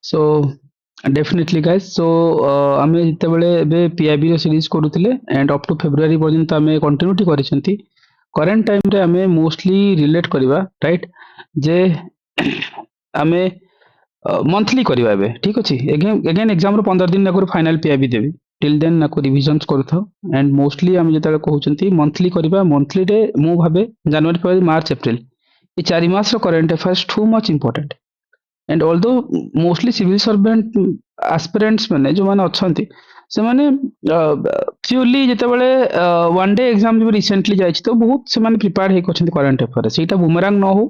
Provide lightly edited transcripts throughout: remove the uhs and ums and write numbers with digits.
So definitely guys so आमे जेतेबेले एबे पीआईबी रो सीरीज करूथिले एंड अप टू फेब्रुआरी पर्यंत आमे कंटिन्यूटी करिसेंती करंट टाइम रे आमे मोस्टली रिलेट करबा राइट जे आमे मंथली करबा एबे ठीक अछि अगेन अगेन एग्जाम रो 15 दिन आगु फाइनल पीआईबी देबी टिल देन नाको रिविजन्स करथो एंड मोस्टली आमे जेतेबेले कहउचंती मंथली करबा मंथली रे मु भाबे जनवरी फरवरी मार्च अप्रैल ये 4 मास रो current affairs too much important and although mostly civil servant aspirants माने जो माने अछंती से माने प्योरली जेतेबेले वन डे एग्जाम जो रिसेंटली जायछि तो बहुत से माने प्रिपेयर हे करछंती करंट अफेयर सेटा बुमरांग न हो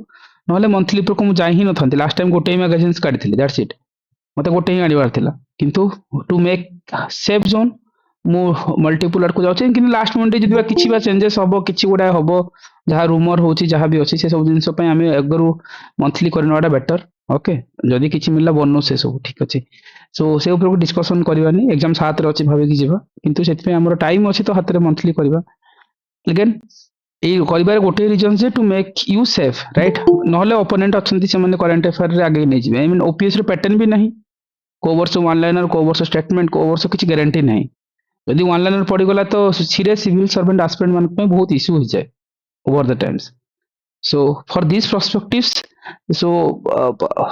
नहले मंथली पर को जाय ही नथंती लास्ट टाइम गोटे मैगजीन्स काढिथिले दैट्स इट मते गोटे ही आनिबार थिला किंतु टू मेक सेफ जोन मु मल्टीपल को जाउछि किंतु लास्ट मोमेंट जदिबा किछि बा चेंजेस हबो किछि गुडा हबो जहाँ रूमर होछि जहाँ भी अछि से सब जिंस पे हमें अगरु मंथली करनवाटा बेटर ओके जदि किछि मिलला बननो से सब ठीक अछि सो से ऊपर को डिस्कशन करबानी एग्जाम 7 रे अछि भाबे कि जेबा किंतु सेति पे हमर टाइम अछि तो हाथ रे मंथली करबा अगेन ए करिबार गोटे रीजन से to make you safe right नहले ओपोनेंट अछंती से माने करंट अफेयर रे आगे नै जिवे आई मीन ओपीएस रे पैटर्न भी नहीं को वर्ष वन लाइनर को वर्ष स्टेटमेंट को वर्ष किछि गारंटी नहीं यदि वन लाइनर पड़ी गला तो सीरियस सिविल सर्वेंट एस्पिरेंट मान पे बहुत इशू हो जाए over the times. So for these perspectives, so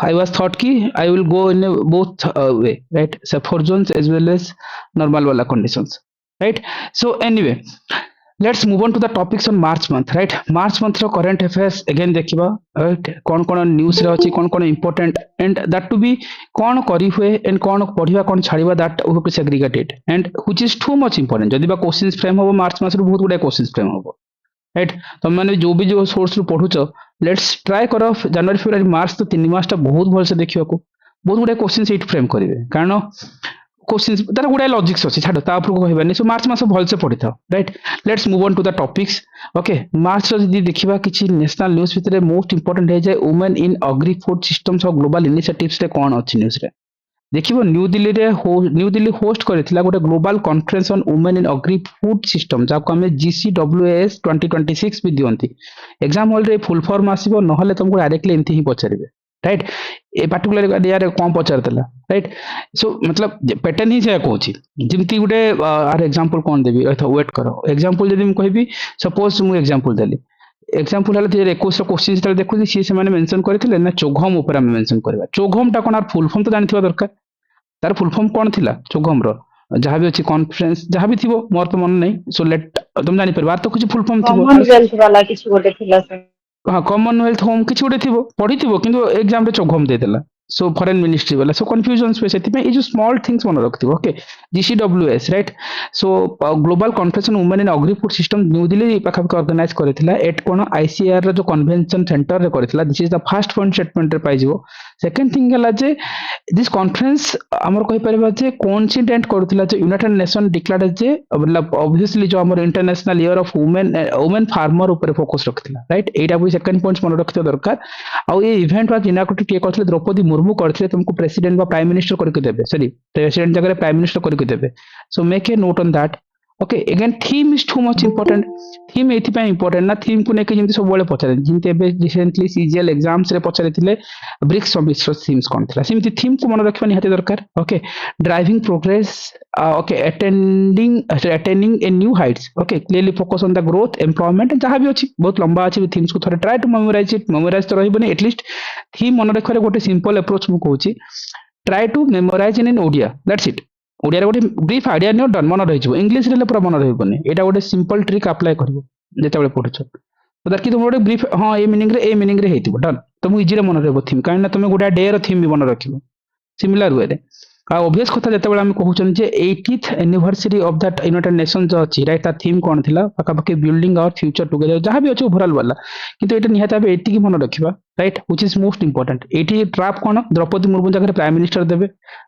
I was thought ki I will go in a both way, right? Safer zones as well as normal wala conditions, right? So anyway, let's move on to the topics on March month, right? March month ro current affairs again देखिबा, right? कौन news रे अछि कौन important and that to be कौन करी हुए and कौन पढ़िबा कौन छाड़िबा that we have to segregate it and which is too much important जदि बा क्वेश्चंस फ्रेम हो मार्च मास रो बहुत गुडा क्वेश्चंस फ्रेम हो राइट तुम मैंने जो भी जो सोर्स रू पढ़ुच लेट्स ट्राई कर जनवरी फेब्रुआरी मार्च तो 3 मासटा बहुत भलसे देखिया को बहुत गुडा क्वेश्चन सेट फ्रेम करेंगे कारण क्वेश्चन तार गुडा लॉजिक्स अछि छाड़ ता ऊपर को कहबानी सो मार्च मास भलसे पढ़ी था right let's move on to the topics okay March जदी देखिबा किछि नेशनल न्यूज़ भितरे मोस्ट इंपोर्टेंट है जे women in agri food systems of global initiatives रे कोन अछि न्यूज़ रे देखिबो न्यू दिल्ली होस्ट करथिला गोटे global conference on women in agri food system जाको हमें जीसीडब्ल्यूएस 2026 भी दियंती एग्जाम हॉल रे फुल फॉर्म आसीबो नहले तुमको डायरेक्टली एंती ही पचारिबे right a particular area cone पचारतला right so मतलब पैटर्न ही से कहूची जिमती गोटे are example cone Devi wait करो एग्जांपल जदी हम कहबी सपोज मु एग्जांपल देली एग्जांपल हला 21 क्वेश्चन जेतले देखुची सी से माने मेंशन करथिले ना चोघम ऊपर हम मेंशन करबा चोघम टा कोन आर फुल फॉर्म तो जानिथिबा दरकार तार फुल फॉर्म कौन थिला चोगम रो जहाँ भी अच्छी कॉन्फ्रेंस जहाँ भी थी मोर तो मन नहीं सो लेट तुम जानी परिवार तो कुछ फुल फॉर्म थी कॉमनवेल्थ वाला किसी गोटे थिला से हाँ कॉमनवेल्थ होम किसी गोटे थी पढ़ी थी किंतु एग्जाम रे चोगम दे देला सो फॉरेन मिनिस्ट्री वाला सो कंफ्यूजन स्पेस ये जो स्मॉल थिंग्स मन रखिथो okay GCWS right so global conference on women in agri food system New Delhi पाखा ऑर्गेनाइज करथिला एट कोन आईसीआर रो जो कन्वेंशन सेंटर रे करथिला this is the first point statement रे पाइजिवो सेकंड थिंग हला जे दिस कॉन्फ्रेंस हमर कहि परबा जे कोइंसिडेंट करथिला जे यूनाइटेड नेशन डिक्लेयर्ड जे मतलब ऑब्वियसली जो हमर international year of women farmer ऊपर फोकस रखथिला राइट एटा भी सेकंड पॉइंट मन रखितो दरकार आ ये इवेंट वा इनाग्रेट के करथिले द्रौपदी मुर्मू करथिले तुमको प्रेसिडेंट वा प्राइम मिनिस्टर करके देबे सॉरी प्रेसिडेंट जगह प्राइम मिनिस्टर करके देबे so make a note on that okay again theme is too much important theme एथि पे इंपोर्टेंट ना थीम को नेके जेंति सब बोले पचारे जेंति एबे रिसेंटली सीजीएल एग्जाम्स रे पचारिथिले ब्रिक्स समिट थीम्स कोन थिला सेमति थीम को मन रखबा निहाते दरकार okay driving progress okay attending a new heights okay clearly focus on the growth employment जहाँ भी अछि बहुत लंबा अछि थीम्स को थोड़े try to memorise it memorise तो रहबनी एटलीस्ट थीम मन रखबारे गोटे सिंपल अप्रोच मु कहूची try to memorize in Odia that's it Odia रे गोटे ब्रीफ आइडिया नियो डन मन रहिजो इंग्लिश रे पूरा मन रहबनी एटा गोटे सिंपल ट्रिक अप्लाई करबो जेतेबेले पढुछ तो दैट कि तुम गोटे ब्रीफ हां ए मीनिंग रे हेतिबो डन तुम इजी रे मन रहबो थीम काहे ना तुम गोटे डे रो थीम भी मन रखिबो सिमिलर वे रे ऑब्वियस कथा जेतेबेले हम कहउछन जे 80th anniversary of that United nation जो अछि राइट ता थीम कोन थिला पाका पाके बिल्डिंग आवर फ्यूचर टुगेदर जहां भी अछि ओवरऑल वाला किंतु एटा निहाता बे एटी की मन रखिबा right which is most important एटी ट्रैप कोन द्रौपदी मुर्मू जगह प्राइम मिनिस्टर देबे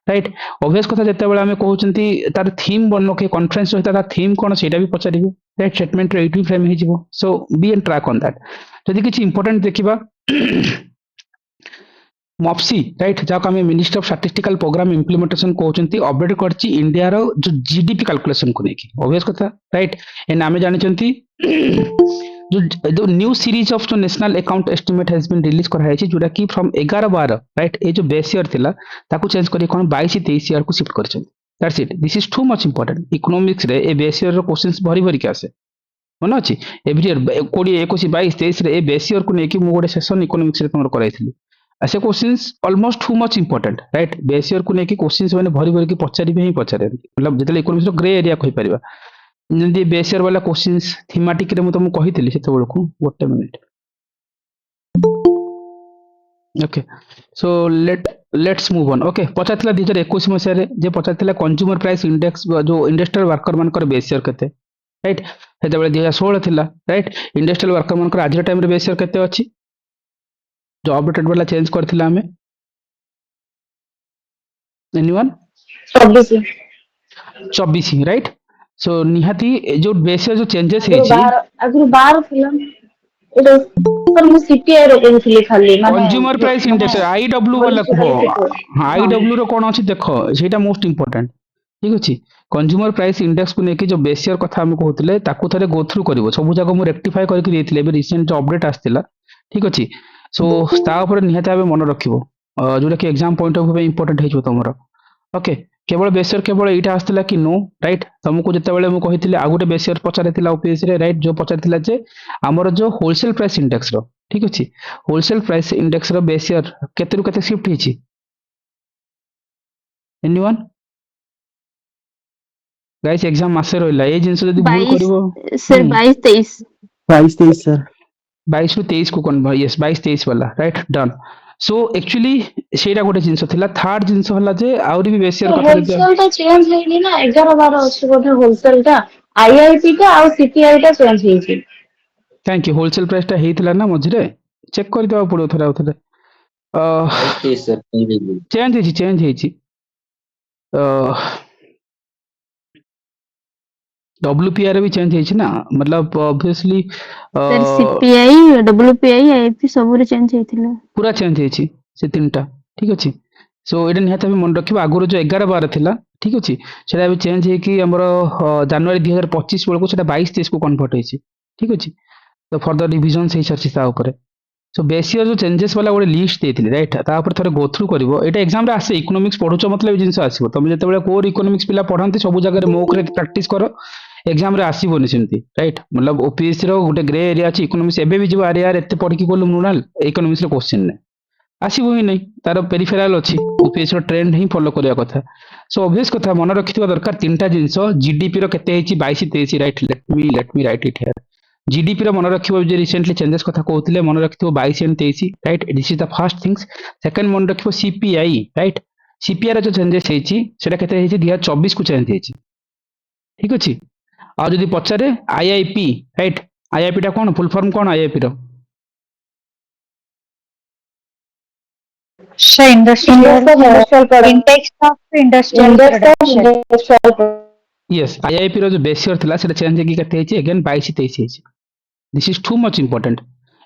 राइट ऑब्वियस कथा जेतेबेले हम कहउछंती तार थीम बननो के कॉन्फ्रेंस होता ता थीम कोन सेटा भी पचारिबो राइट स्टेटमेंट रे एटी फ्रेम हे जिवो so be and track on that जदि किछि इंपोर्टेंट देखिबा मॉप्सी राइट जहाँ आम ministry of statistical programme implementation कहते अपडेट करछि इंडिया जो जीडीपी कैलकुलेशन को लेकिन ऑब्वियस कथा राइट एंड आम जानी जो न्यू सीरीज ऑफ जो national account estimate has been release कराई जोटा कि फ्रॉम 11-12 राइट ये जो बेस ईयर थिला ताकू चेंज करी कोन 22-23 ईयर को शिफ्ट करछन that's it this is too much important economics रे ए बेस ईयर रो क्वेश्चंस भरी भरी के आसे मन अछि एवरी ईयर 20 21 22 23 रे ए बेस ईयर को नेकी मु गोटे सेशन इकोनॉमिक्स रे तमर कराइथिली ऐसे questions almost two much important right base year को नेकी क्वेश्चंस माने भरी भरी के पचारिबे ही पचारे मतलब जेतले इकोनॉमिक्स रो ग्रे एरिया कहि परिबा जल्दी बेस ईयर वाला क्वेश्चंस थीमेटिक रे मु तुमको कहिथिली सेते बेलको गोटे minute okay so let's move on okay पचारथिला 2021 मसिया रे जे पचारथिला कंज्यूमर प्राइस इंडेक्स जो इंडस्ट्रियल वर्कर मानकर बेस ईयर केते राइट सेते बेले 2016 थिला राइट इंडस्ट्रियल वर्कर मानकर आज टाइम रे बेस ईयर केते अछि जो अपडेटेड वाला चेंज करथिला हमें एनीवन 24 24 राइट सो निहाती जो बेस ईयर जो चेंजेस आगुरु हेछि बाहर आगुरु बाहर फिल्म एटा सर मु सीटीआई रो कहली खाली माने कंज्यूमर जो प्राइस माने इंडेक्स आईडब्ल्यू वाला भविष्य कहो वाला पेपर हां आईडब्ल्यू रो कोन अछि देखो सेटा मोस्ट इंपोर्टेंट ठीक अछि कंज्यूमर प्राइस इंडेक्स को नेकी जो बेस ईयर कथा हम कहउतले ताकू थरे गो थ्रू करबो सब जगह मु रेक्टिफाई करके देथिले एबे रिसेंट जो अपडेट आस्तिला ठीक अछि सो ता ऊपर निहाते आबे मन रखिबो जोटा कि एग्जाम पॉइंट ऑफ व्यू में इंपोर्टेंट हेजो तमरो ओके केवल बेस ईयर केवल एटा आस्तिला कि नो राइट तुमको जते बेले मु कहिथिले आ गुटे बेस ईयर पचारेथिला ओपीएस रे राइट जो पचारेथिला जे हमर जो होलसेल प्राइस इंडेक्स रो ठीक अछि होलसेल प्राइस इंडेक्स रो बेस ईयर केते रु केते शिफ्ट हिची एनीवन गाइस एग्जाम मासे रहला ए जिंस जदी भूल 22 करबो सर 22 22-23 सर 22 रु 23 को कन यस 22-23 वाला राइट डन सो एक्चुअली सेटा गोटे जिंस थिला थर्ड जिंस हला जे आउरी भी बेस ईयर कथा जदी होलसेल टा चेंज हेली ना 11 12 अछि बोधे होलसेल टा आईआईपी टा और सीटीआई टा चेंज हेछि थैंक यू होलसेल प्राइस टा हेइथिला ना मझरे चेक कर देबा पड़ो थरा उथरे यस सर चेंज हेछि डब्ल्यूपीआर भी चेंज हेछि ना मतलब obviously sir CPI WPI IP सब रे चेंज हेतिला पूरा चेंज हेछि से तीनटा ठीक अछि सो एटा निहात भी मन रखिबा आगुरो जो 11 12 थिला ठीक अछि सेटा भी चेंज हे कि हमर जनवरी 2025 बेलको सेटा 22 23 को कन्वर्ट हेछि ठीक अछि तो फर्दर रिवीजन से सरछि ता ऊपर सो बेस ईयर जो चेंजेस वाला गोटे लिस्ट देथिले राइट ता ऊपर थरे गो थ्रू करबो एटा एग्जाम रे आसे इकोनॉमिक्स पढुचो मतलब ए जिंस आसीबो तुम जते बेले कोर इकोनॉमिक्स पिला पढांती सब जगह रे मोक रे प्रैक्टिस करो एग्जाम रे आसीबोनी सेमती राइट मतलब ओपीएससी रो गोटे ग्रे एरिया अछि इकोनॉमिक्स एबे भी जो अरे यार एते पढ के बोलु मुनाल इकोनॉमिक्स रे क्वेश्चन ने आसीबो ही नहीं तार पेरिफेराल अछि ओपीएससी रो ट्रेंड ही फॉलो करिया कथा सो ऑब्वियस कथा मन रखितबा दरकार तीनटा जिंस जीडीपी रो केते हेछि 22 23 right let me write it here GDP रो मन रखिबो जे रिसेंटली चेंजेस कथा कहउतले मन रखितबो 22 and 23 right this is the first things second मन रखिबो सीपीआई राइट सीपीआई रो जो चेंजेस हेछि सेटा केते हेछि 2024 को चेंज हेछि ठीक अछि आ जदि पचारे आईआईपी राइट आईआईपी टा कोन फुल फॉर्म कोन आईआईपी रो So industrial index of industrial production. Yes IIP रो जो बेस ईयर थिला सेटा चेंज हेकि केते हेछि अगेन 22 23 हेछि this is too much important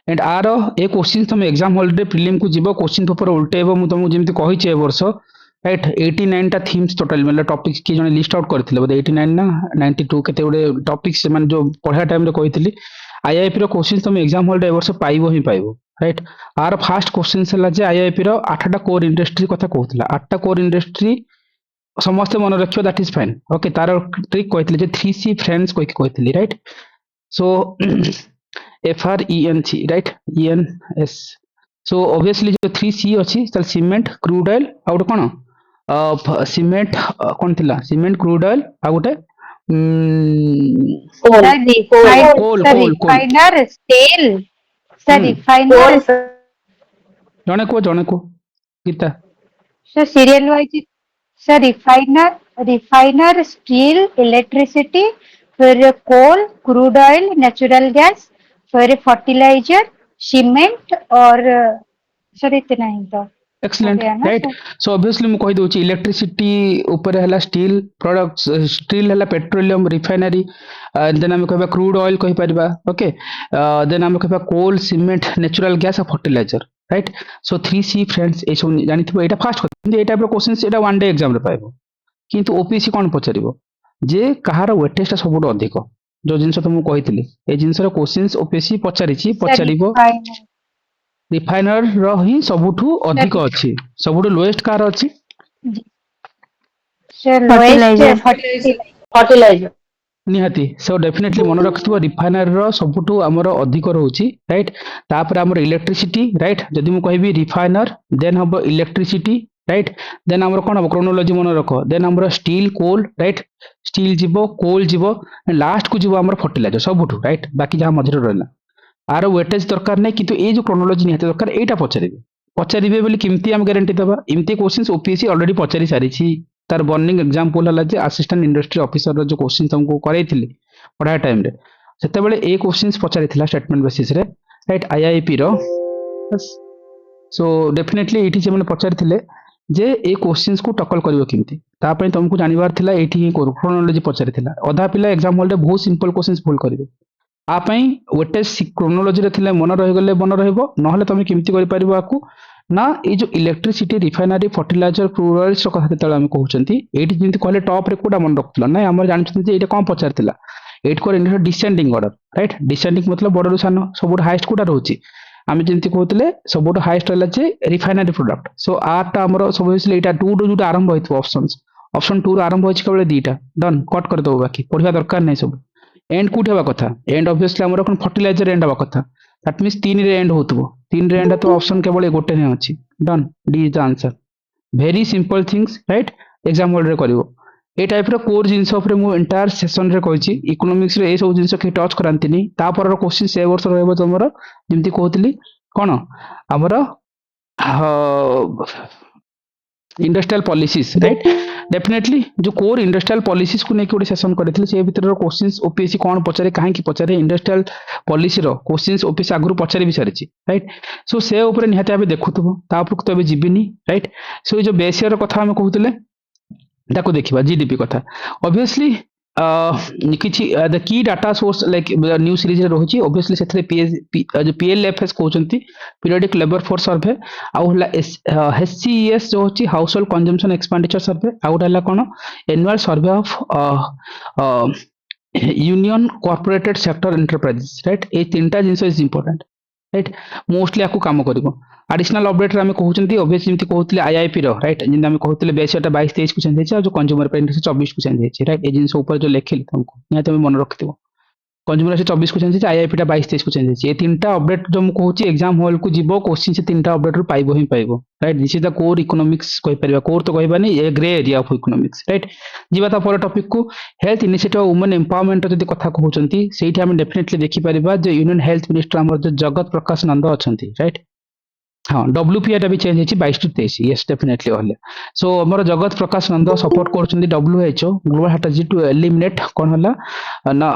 and आर ए क्वेश्चन तुम एग्जाम हॉल रे प्रीलिम को जीवो क्वेश्चन पेपर उल्टेबो मु तुमको जेमति कहिछि ए वर्ष राइट 89 टा थीम्स टोटल मतलब टॉपिक्स की जने लिस्ट आउट करथिले बोले 89 ना 92 केते उडे टॉपिक्स माने जो पढ़ा टाइम रे कहिथिली आईआईपी रो क्वेश्चन तुम एग्जाम हॉल रे ए वर्ष पाइबो ही पाइबो राइट आर फर्स्ट क्वेश्चन हला जे आईआईपी रो 8 टा कोर इंडस्ट्री कथा कहउतला 8 टा कोर इंडस्ट्री समस्त मन रखियो दैट इज फाइन ओके तार ट्रिक कहिथिले जे 3C फ्रेंड्स कहिथिली right so FRENC right ENS so obviously जो 3C अछि तल सीमेंट क्रूड ऑयल आ गोटे कोन सीमेंट कोन थिला सीमेंट क्रूड ऑयल आ गोटे कोल Refiner, steel. Sir, refiner. जने को Gita So serial wise, sir, refiner, steel, electricity, फिर coal, crude oil, natural gas, फिर fertilizer, cement और सर इतना ही तो एक्सीलेंट हो गया ना राइट सर? सो ऑब्वियसली मु कहि दोची इलेक्ट्रिसिटी ऊपर हला स्टील प्रोडक्ट्स स्टील हला पेट्रोलियम रिफाइनरी देन हम कहबा क्रूड ऑयल कहि परिबा ओके देन हम कहबा कोल सीमेंट नेचुरल गैस और fertilizer right so 3C friends ए सब जानिथिबो एटा फास्ट क्वेश्चन ए टाइप रो क्वेश्चंस एटा वन डे एग्जाम रे पाइबो किंतु ओपीसी कोन पचारिबो जे कहार वेटेज ता सबुट अधिक जो जिनस तुमको कहितली ए जिनस रो क्वेश्चंस ओपीएससी पचारिछि Sir, पचारिबो refiner. रिफाइनर रो ही सबुठु अधिक अछि सबुठु लोएस्ट कार अछि Sir, Fertilizer. lowest फर्टिलाइजर निहाती सो डेफिनेटली मन रखिथिबो रिफाइनर रो सबुठु हमर अधिक रहउछि राइट तापर हमर इलेक्ट्रिसिटी राइट जदि मु कहबी रिफाइनर देन हबो इलेक्ट्रिसिटी राइट देन हमर कोन हबो क्रोनोलॉजी मन रखो देन हमर स्टील कोल राइट स्टील जीवो कोल जीवो लास्ट को जीवो हमर फर्टिलाइजर सबुठु राइट बाकी जहा मझिर रहला आर वेटेज दरकार नै किंतु ए जो क्रोनोलॉजी निहाती दरकार एटा पचारिबे बोली किमती हम गारंटी दबा इमती क्वेश्चंस ओपीएससी ऑलरेडी पचारि सारिछि तार बर्निंग एग्जांपल हला जे असिस्टेंट इंडस्ट्री ऑफिसर रो जो क्वेश्चन तुमको करैथिले पढ़ा टाइम रे सेते बेले ए क्वेश्चंस पचारिथिला स्टेटमेंट बेसिस रे राइट आईआईपी रो सो डेफिनेटली एठी जे माने पचारिथिले जे ए क्वेश्चंस को टकल करिवो किमती ता पय तुमको जानिबार थिला एठी ही क्रोनोलॉजी पचारिथिला अधा पिला एग्जाम हॉल रे बहुत सिंपल क्वेश्चंस भूल करिवे आ पय वेटेज क्रोनोलॉजी रे थिले मन रहि गले मन रहइबो नहले तुम किमती करि परिबो आकू ना ये जो electricity refinery fertilizer crude oils रो कथा तेतले हम कहउचंती एठी जेंति कहले टॉप रे कोडा मन रखतला ना हमर जानछंती जे एटा कोन पचारतिला एट को India descending order right descending मतलब बडरू सान सबुट हाईएस्ट कोडा रहउची आमे जेंति कहउतले सबुट हाईएस्ट रहला जे रिफाइनरी प्रोडक्ट सो आटा हमर सब बिसले एटा 2 रो जुटा आरंभ होइतो ऑप्शंस ऑप्शन 2 रो आरंभ होइछ केवल दीटा डन कट कर दो बाकी पढिया दरकार नै सब एंड कुठ हेबा कथा एंड ऑब्वियसली हमर कोन फर्टिलाइजर एंड हेबा कथा दैट मींस 3 रे एंड होतबो 3 रे एंड तो ऑप्शन केवल गोटे नै अछि done D is the answer very simple things right exam hall रे करिवो ए टाइप रो कोर जिंस ऊपर मु एंटायर सेशन रे कहिछि इकोनॉमिक्स रे ए सब जिंस के टच करांती नै ता पर रो क्वेश्चन से वर्ष रहबो तमरो जेंति कहतली कोन हमरो इंडस्ट्रियल पॉलिसीज राइट डेफिनेटली जो कोर इंडस्ट्रियल पॉलिसीज को नेकी सेशन करथिले से भीतर रो क्वेश्चंस ओपीएससी कोन पचारे काहे की पचारे इंडस्ट्रियल पॉलिसी रो क्वेश्चंस ओपीएससी आगु पचारे भी सारिछि राइट सो से ऊपर निहाते आबे देखुथबो ता ऊपर तो आबे जिबिनी राइट सो जो बेसियर कथा हम कहउतले ताको देखिबा जीडीपी कथा ऑब्वियसली किछि the key data source like new series रे रहउछि ऑब्वियसली सेथरे जो पीएलएफएस कहउचंती पीरियोडिक लेबर फोर्स सर्वे आ होला एचसीईएस जो होछि house hold consumption expenditure survey आ होला कोन annual survey of unincorporated sector enterprises right ए तीनटा जिंस इज इंपोर्टेंट राइट मोस्टली आकु काम करिवो एडिशनल अपडेट रे हम कहउचंती ऑब्वियसली जेंति कहउतले आईआईपी रो राइट जेंति हम कहउतले बेसिटा 22 23 क्वेश्चन देछि आ जो कंज्यूमर पे 24 क्वेश्चन देछि राइट ए जिंस ऊपर जो लेखिली तुमको या तुम मन रखथिबो कंज्यूमर से 24 क्वेश्चन देछि आईआईपी टा 22 23 क्वेश्चन देछि ए तीनटा अपडेट जो हम कहउची एग्जाम हॉल को जीवो क्वेश्चन से तीनटा अपडेट रो पाइबो ही पाइबो right this is the core economics कहि परिबा कोर तो कहबानी ए grey area of economics right जीवा ता पर टॉपिक को हेल्थ इनिशिएटिव वुमेन एम्पावरमेंट जदी कथा कहउचंती सेठी हम डेफिनेटली देखि परिबा जे यूनियन हेल्थ मिनिस्टर हमर जो जगत प्रकाश नंद अछंती राइट हाँ डब्ल्यूपीआई टा भी चेंज होछि 22 टू 23 यस डेफिनेटली हले सो हमर जगत प्रकाश नंद सपोर्ट करछंती WHO global strategy to eliminate कोन हला ना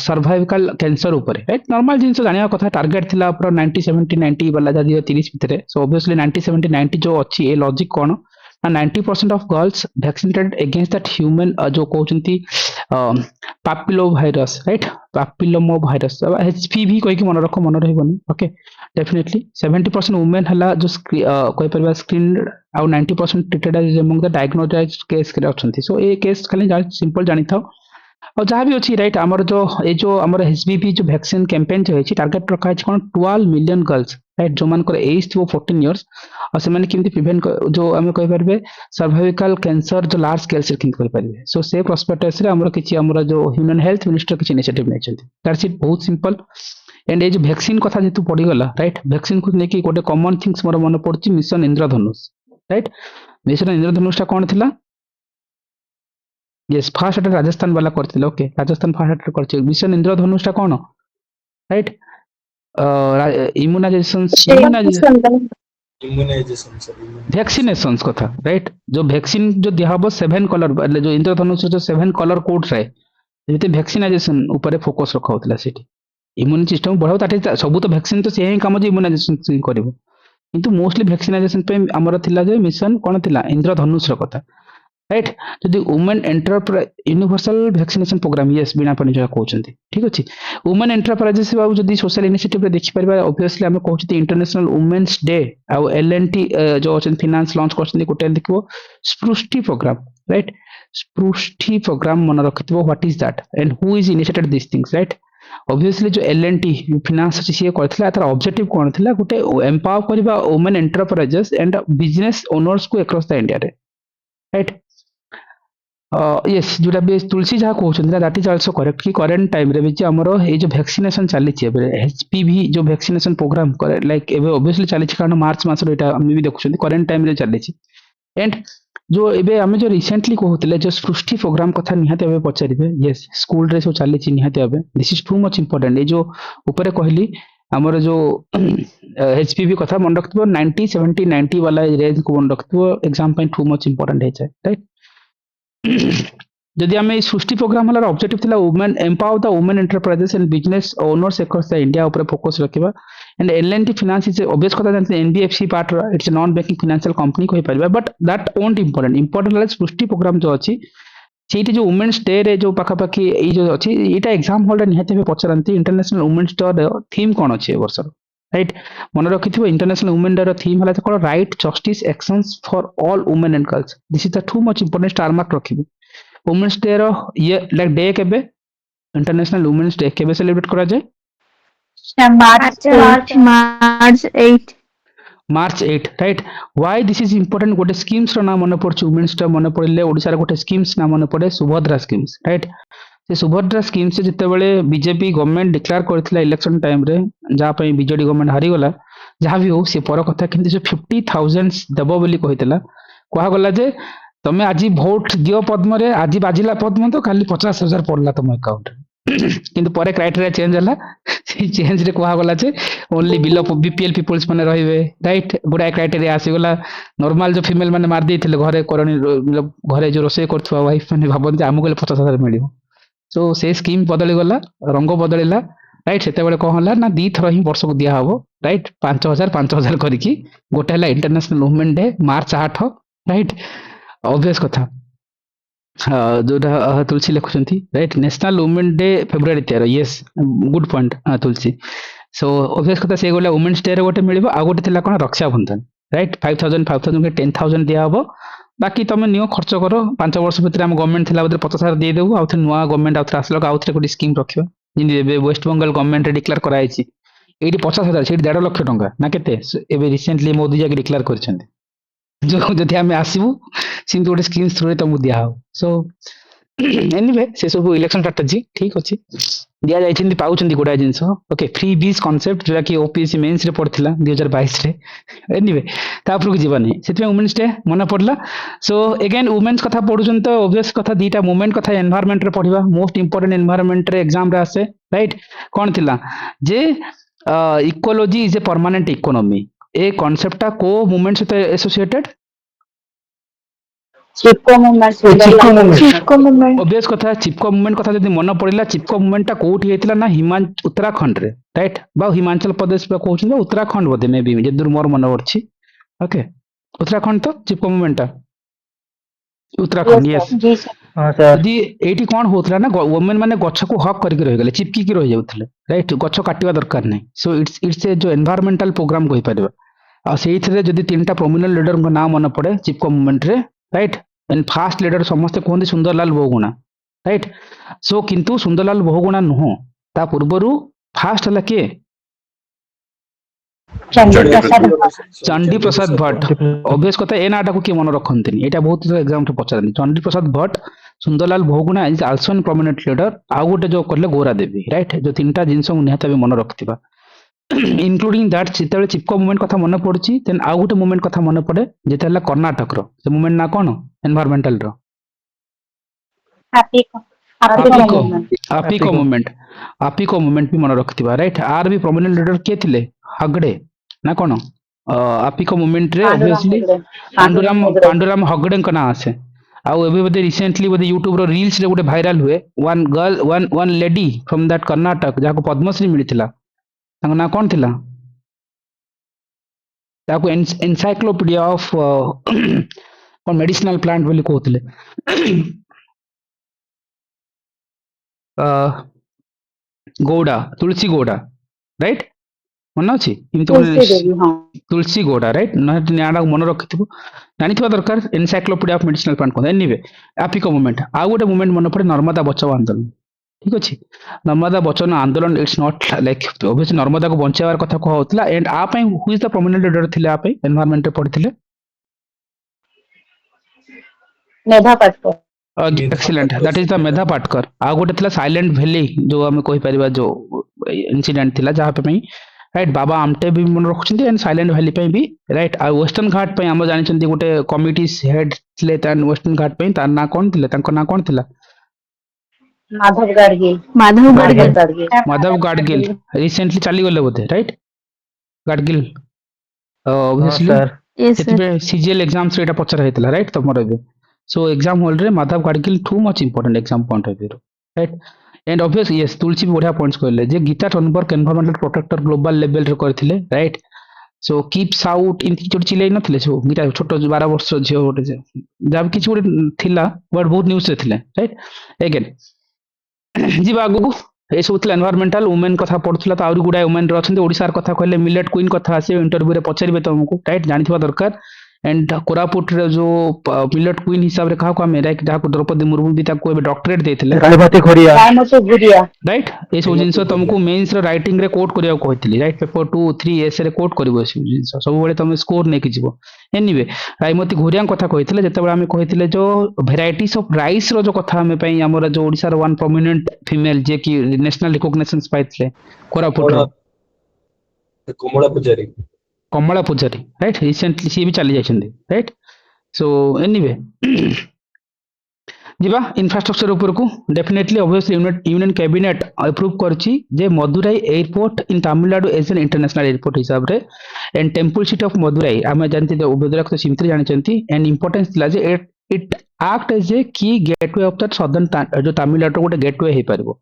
सर्वाइवल कैंसर ऊपर राइट नॉर्मल जिंस जानिया कथा टारगेट थिला पर 90 70 90 वाला जदी 30 भितरे सो ऑब्वियसली 90 70 90 जो अछि ए लॉजिक कोन ना 90% of girls vaccinated against that human जो कहउचंती पापिलो वायरस राइट पापिलोमो वायरस एचपीवी कहि के मन रखो मन रहबनी ओके डेफिनेटली 70% वुमेन हला जो कहि परबा स्क्रीन आउ 90% treated as among the diagnosed case के अछंती सो ए केस खाली सिंपल जानि थाओ और जहाँ भी अच्छी राइट आमर जो आमर एचबीवी जो वैक्सीन कैंपेन जो है टारगेट रखा है कौन 12 मिलियन गर्ल्स राइट जो मान एज थी 14 इयर्स और से माने किमती प्रिवेंट जो आम कहि परबे सर्वाइवल कैंसर जो लार्ज स्केल से किमती करि परबे सो से प्रोस्पेक्टस रे हमर किछि हमर जो ह्यूमन हेल्थ मिनिस्टर किछि इनिशिएटिव नै छथि दैट्स इट बहुत सिंपल एंड ए जो वैक्सीन कथा जेतु पड़ी गला राइट वैक्सीन को नेकी गोटे कॉमन थिंग्स मोर मन पड़छि मिशन इंद्रधनुष राइट मिशन इंद्रधनुष टा कोन थिला यस फास्ट अटैक राजस्थान वाला करथिले ओके राजस्थान फास्ट अटैक करछि मिशन इंद्रधनुष टा कोन राइट इम्यूनाइजेशन वैक्सीनेशंस कथा राइट जो वैक्सीन जो दियाबो 7 कलर जो इंद्रधनुष जो 7 कलर कोड रे जेते वैक्सीनाइजेशन ऊपर फोकस रखा होतला सेठी इम्यून सिस्टम बढ़ाओ ताटे सब तो वैक्सीन तो से ही काम जे इम्यूनाइजेशन करिवो किंतु मोस्टली वैक्सीनाइजेशन पे हमर थिला जे मिशन कोन थिला इंद्रधनुष रो कथा राइट जदि women enterprise universal vaccination programme yes बिना पनि जो कहउचंती ठीक अछि वुमेन एंटरप्राइजेस बाबू जदि सोशल इनिशिएटिव रे देखि परबा ऑब्वियसली हम कहउचती इंटरनेशनल वुमेन्स डे आ एलएनटी जो अछन फाइनेंस लॉन्च करछन कोटे देखिबो Srishti programme right Srishti programme मन रखिथिबो what is that and who is initiated this things right obviously जो एल&टी फाइनेंस अछि से करथिला तार ऑब्जेक्टिव कोन थिला गुटे एम्पावर करबा women enterprises and business owners को अक्रॉस द इंडिया रे राइट यस जोटा भी तुलसी जहाँ कहते दैट इज आल्सो करेक्ट कि करेंट टाइम रे भी हमर ये जो वैक्सीनेशन चली एचपीवी जो वैक्सीनेशन प्रोग्राम लाइक एबे ऑब्वियसली चली कारण मार्च मास एटा हम भी देखुछन करेंट टाइम रे चली एंड जो एबे हमें जो रिसेंटली कहते जो सृष्टि प्रोग्राम कथा निहाती एबे पचारिबे यस स्कूल रे सब चली निहाती एबे this is too much important ये जो ऊपर कहली हमर जो एचपीवी कथा मन रखथबो 90 70 90 वाला रेंज को मन रखथबो एग्जाम पे टू मच इंपोर्टेंट है राइट जदि आम सृष्टि प्रोग्राम हलार ऑब्जेक्टिव थिला women empower the women enterprises and business owners across the India ऊपर फोकस रखिबा and L&T finance is obvious कथा जानते NBFC part it's non banking financial company कहि परिबा but that won't important Srishti programme जो अछि सेठी जो वुमेन्स डे रे जो पाखा पाखी ए जो अछि एटा एग्जाम हॉल रे निहाते पचरंती इंटरनेशनल वुमेन्स डे थीम कोन अछि ए वर्ष राइट मन रखिथिबो इंटरनेशनल वुमेन डे रो थीम हला कोन right justice actions for all women and girls this is the too much important star mark रखिबो वुमेन्स डे रो ये लाइक डे केबे इंटरनेशनल वुमेन्स डे केबे सेलिब्रेट करा जाय March 8. March 8 right why this is important गोटे schemes रो नाम मन पड़छ वुमेन्स डे मन पड़ले ओडिसा रे गोटे स्कीम्स नाम मन पड़े सुभद्रा स्कीम्स राइट से सुभद्रा स्कीम्स जिते बेले बीजेपी गवर्नमेंट डिक्लेयर करथिला इलेक्शन टाइम रे जहा पे बीजेडी गवर्नमेंट हारी गला जहा भी हो से पर कथा किंतु जो 50,000 देबो बोली कहितला कहा गला जे तमे आज भोट दियो पद्म रे आज बाजिला पद्म तो खाली 50,000 पड़ला तुम अकाउंट किंतु परे क्राइटेरिया चेंज हला से चेंज रे कहा गला जे ओनली बिलो बीपीएल पीपल्स माने रहिबे राइट गुडा क्राइटेरिया आसी गला नॉर्मल जो फीमेल माने मार देथिले घरे करणी घरे जो रोसे करथवा वाइफ माने भाबन जे हमको 50,000 मिलियो सो से स्कीम बदली गला रंग बदलिला राइट सेते बेले कह हला ना दी थर ही वर्ष को दिया हबो राइट 5,000 करिकी गोटे हला international women day March 8 right obvious कथा जोटा तुलसी लिखुचंती right national women day February 13 yes good point Tulsi so obvious कथा से गोला वुमेन्स डे रे गोटे मिलिबो आ गोटे थिला कोन रक्षा बंधन राइट 5,000 के 10,000 दिया हबो बाकी तुम नियो खर्च करो 5 वर्ष भितर हम गवर्नमेंट थिला बदले 50,000 दे देबो आउथे नुवा गवर्नमेंट आउथे आसलो आउथे गोटे स्कीम रखिबो जिनि एबे वेस्ट बंगाल गवर्नमेंट डिक्लेयर कराइछि एडी 50,000 सेठी 1.5 लाख टंका ना केते एबे रिसेंटली मोदी जाके डिक्लेयर करछन्ते जो जति हम आसीबु सिंधु गोटे स्कीम थ्रू रे तुमको दिया हो सो एनीवे से सब इलेक्शन स्ट्रेटजी ठीक अछि दिया जाइछन्ती पाउछन्ती गोडा जिंस ओके फ्री बीज कांसेप्ट जोरा कि ओपीएससी मेंस रे पड़थिला 2022 रे एनीवे तापर को जीवन है सेतमे वुमेन्स डे मन पड़ला सो अगेन वुमेन्स कथा पढुछन तो ऑब्वियस कथा दीटा मूवमेंट कथा एनवायरनमेंट रे पढिबा मोस्ट इंपोर्टेंट एनवायरनमेंट रे एग्जाम रे आसे राइट कोन थिला जे ecology is a permanent economy ए कांसेप्टटा को मूवमेंट से एसोसिएटेड चिपको मूवमेंट ऑब्वियस कथा चिपको मूवमेंट कथा जदि मन पड़िला चिपको मूवमेंट ता कोठी हेतिला ना उत्तराखंड रे राइट बा हिमाचल प्रदेश पे कहउछन उत्तराखंड बोधे मे बी जदुर मोर मन पड़छि ओके उत्तराखंड तो चिपको मूवमेंट ता उत्तराखंड यस जी सर हाँ सर यदि एटी कोन होतला ना वुमेन माने गछ को हक करके रह गेले चिपकी की रह जाउथले राइट गछ काटिवा दरकार नै सो इट्स ए जो एनवायरमेंटल प्रोग्राम कहि परबा आ सेइथरे जदि तीनटा प्रोमिनेंट लीडर को नाम मन पड़े चिपको मूवमेंट रे राइट एंड फास्ट लीडर समस्त कहते सुंदरलाल बहुगुणा राइट सो किंतु सुंदरलाल बहुगुणा नुह ता पूर्वरु फास्ट हला के चंडी प्रसाद भट्ट ऑब्वियस कथा ए नाटा को के मन रखंतनी एटा बहुत एग्जाम रे पचारनी Chandi Prasad Bhatt Sunderlal Bahuguna is also an prominent leader आ गोटे जो करले गोरा देवी राइट जो तीनटा जिंस निहाता भी मन रखथिबा इंक्लूडिंग दैट जिते चिपको मूवमेंट कथा मन पड़ुछि देन आ गोटे मूवमेंट कथा मन पड़े जेते हला कर्नाटक रो से मूवमेंट ना कोन एनवायरमेंटल रो आपिको मूवमेंट भी मन रखथिबा राइट आर भी प्रोमिनेंट लीडर के थिले हगड़े ना कोन आपिको मूवमेंट रे ऑब्वियसली पांडुराम हगड़े का ना आसे आउ एबे बदे रिसेंटली बदे यूट्यूब रो रील्स रे गोटे वायरल हुए one girl one lady from that Karnataka जाको पद्मश्री मिलिथिला तांको ना कोन थिला ताको encyclopedia of cone medicinal plant बोली कहथिले गौड़ा तुलसी गौड़ा राइट मन अच्छी तुलसी देवी हाँ तुलसी गोड़ा राइट ना मन रखि जानी दरकार एनसाइक्लोपीडिया ऑफ मेडिसिनल प्लांट कहते एनीवे एपिक मूवमेंट आउ गोटे मूवमेंट मन पड़े नर्मदा बचाओ आंदोलन ठीक अच्छे Narmada Bachao Andolan it's not like obviously Narmada को बचाइबार कथा कहला एंड आ who is the prominent leader थिले आ एनवायरमेंट पढ़िथिले Medha Patkar excellent that is the Medha Patkar आ गोटे थिला साइलेंट वैली जो हम कहि परिबा जो इंसिडेंट थिला जहाँ पे राइट बाबा आमटे भी मन रखुछंती एंड साइलेंट वैली पे भी राइट आ वेस्टर्न घाट पे हम जानिछंती गोटे कमिटी हेड थिले तान वेस्टर्न घाट पे तार ना कोन थिले तांको ना कोन थिला माधव गाडगिल माधव गाडगिल गाडगिल माधव गाडगिल रिसेंटली चली गले बोधे right Gadgil obviously sir yes sir सेतिबे सीजीएल एग्जाम से एटा पचर हेतला राइट तमर एबे सो एग्जाम हॉल रे Madhav Gadgil too much important exam point of view right and obvious yes Tulsi भी बढ़िया पॉइंट्स कहले जे Greta Thunberg environmental protector global level रे करथिले right so keeps out in छोट चिले नथिले सो गीता छोट 12 वर्ष झियो गोटे जब किछ गोटे थिला बट बहुत न्यूज रे थिले राइट अगेन जीवा आगु ए सब थिला एनवायरमेंटल वुमेन कथा पढुथला त आउरी गुडा वुमेन रे अछंती ओडिसा कथा कहले मिलेट क्वीन कथा आसे इंटरव्यू रे पचारिबे तुमको राइट जानिथवा दरकार एंड कोरापुट रे जो मिलेट क्वीन हिसाब रे काहा में राइट जहा को द्रौपदी मुर्मू भी ताको डॉक्टरेट देथिले रायभाती खोरिया रायमचो गुड़िया राइट ए सब जिंस तुमको मेंस रो राइटिंग रे कोट करिया कहथिली राइट पेपर 2 3 एस रे कोट करबो ए जिंस सब बेले तुम स्कोर नेकी जीवो एनीवे रायमती घोरिया कथा कहिथिले जेतेबेले हम कहिथिले जो वेराइटीज ऑफ राइस रो जो कथा हम पई हमर जो ओडिसा रो वन प्रोमिनेंट फीमेल जे की नेशनल रिकॉग्निशंस पाइथिले कोरापुट रो कमला पूजारी राइट रिसेंटली सी भी चली जाइछन्ती राइट सो एनीवे जीवा इंफ्रास्ट्रक्चर ऊपर को definitely obviously union cabinet approve करछि जे Madurai airport in Tamil Nadu as an international airport हिसाब रे and temple city of Madurai आमे जानती मदुराई को सिमत्री जानिछन्ती एंड इंपोर्टेंस दिला जे इट एक्ट एज ए की गेटवे ऑफ द सदर्न जो तमिलनाडु गोटे गेटवे हे परबो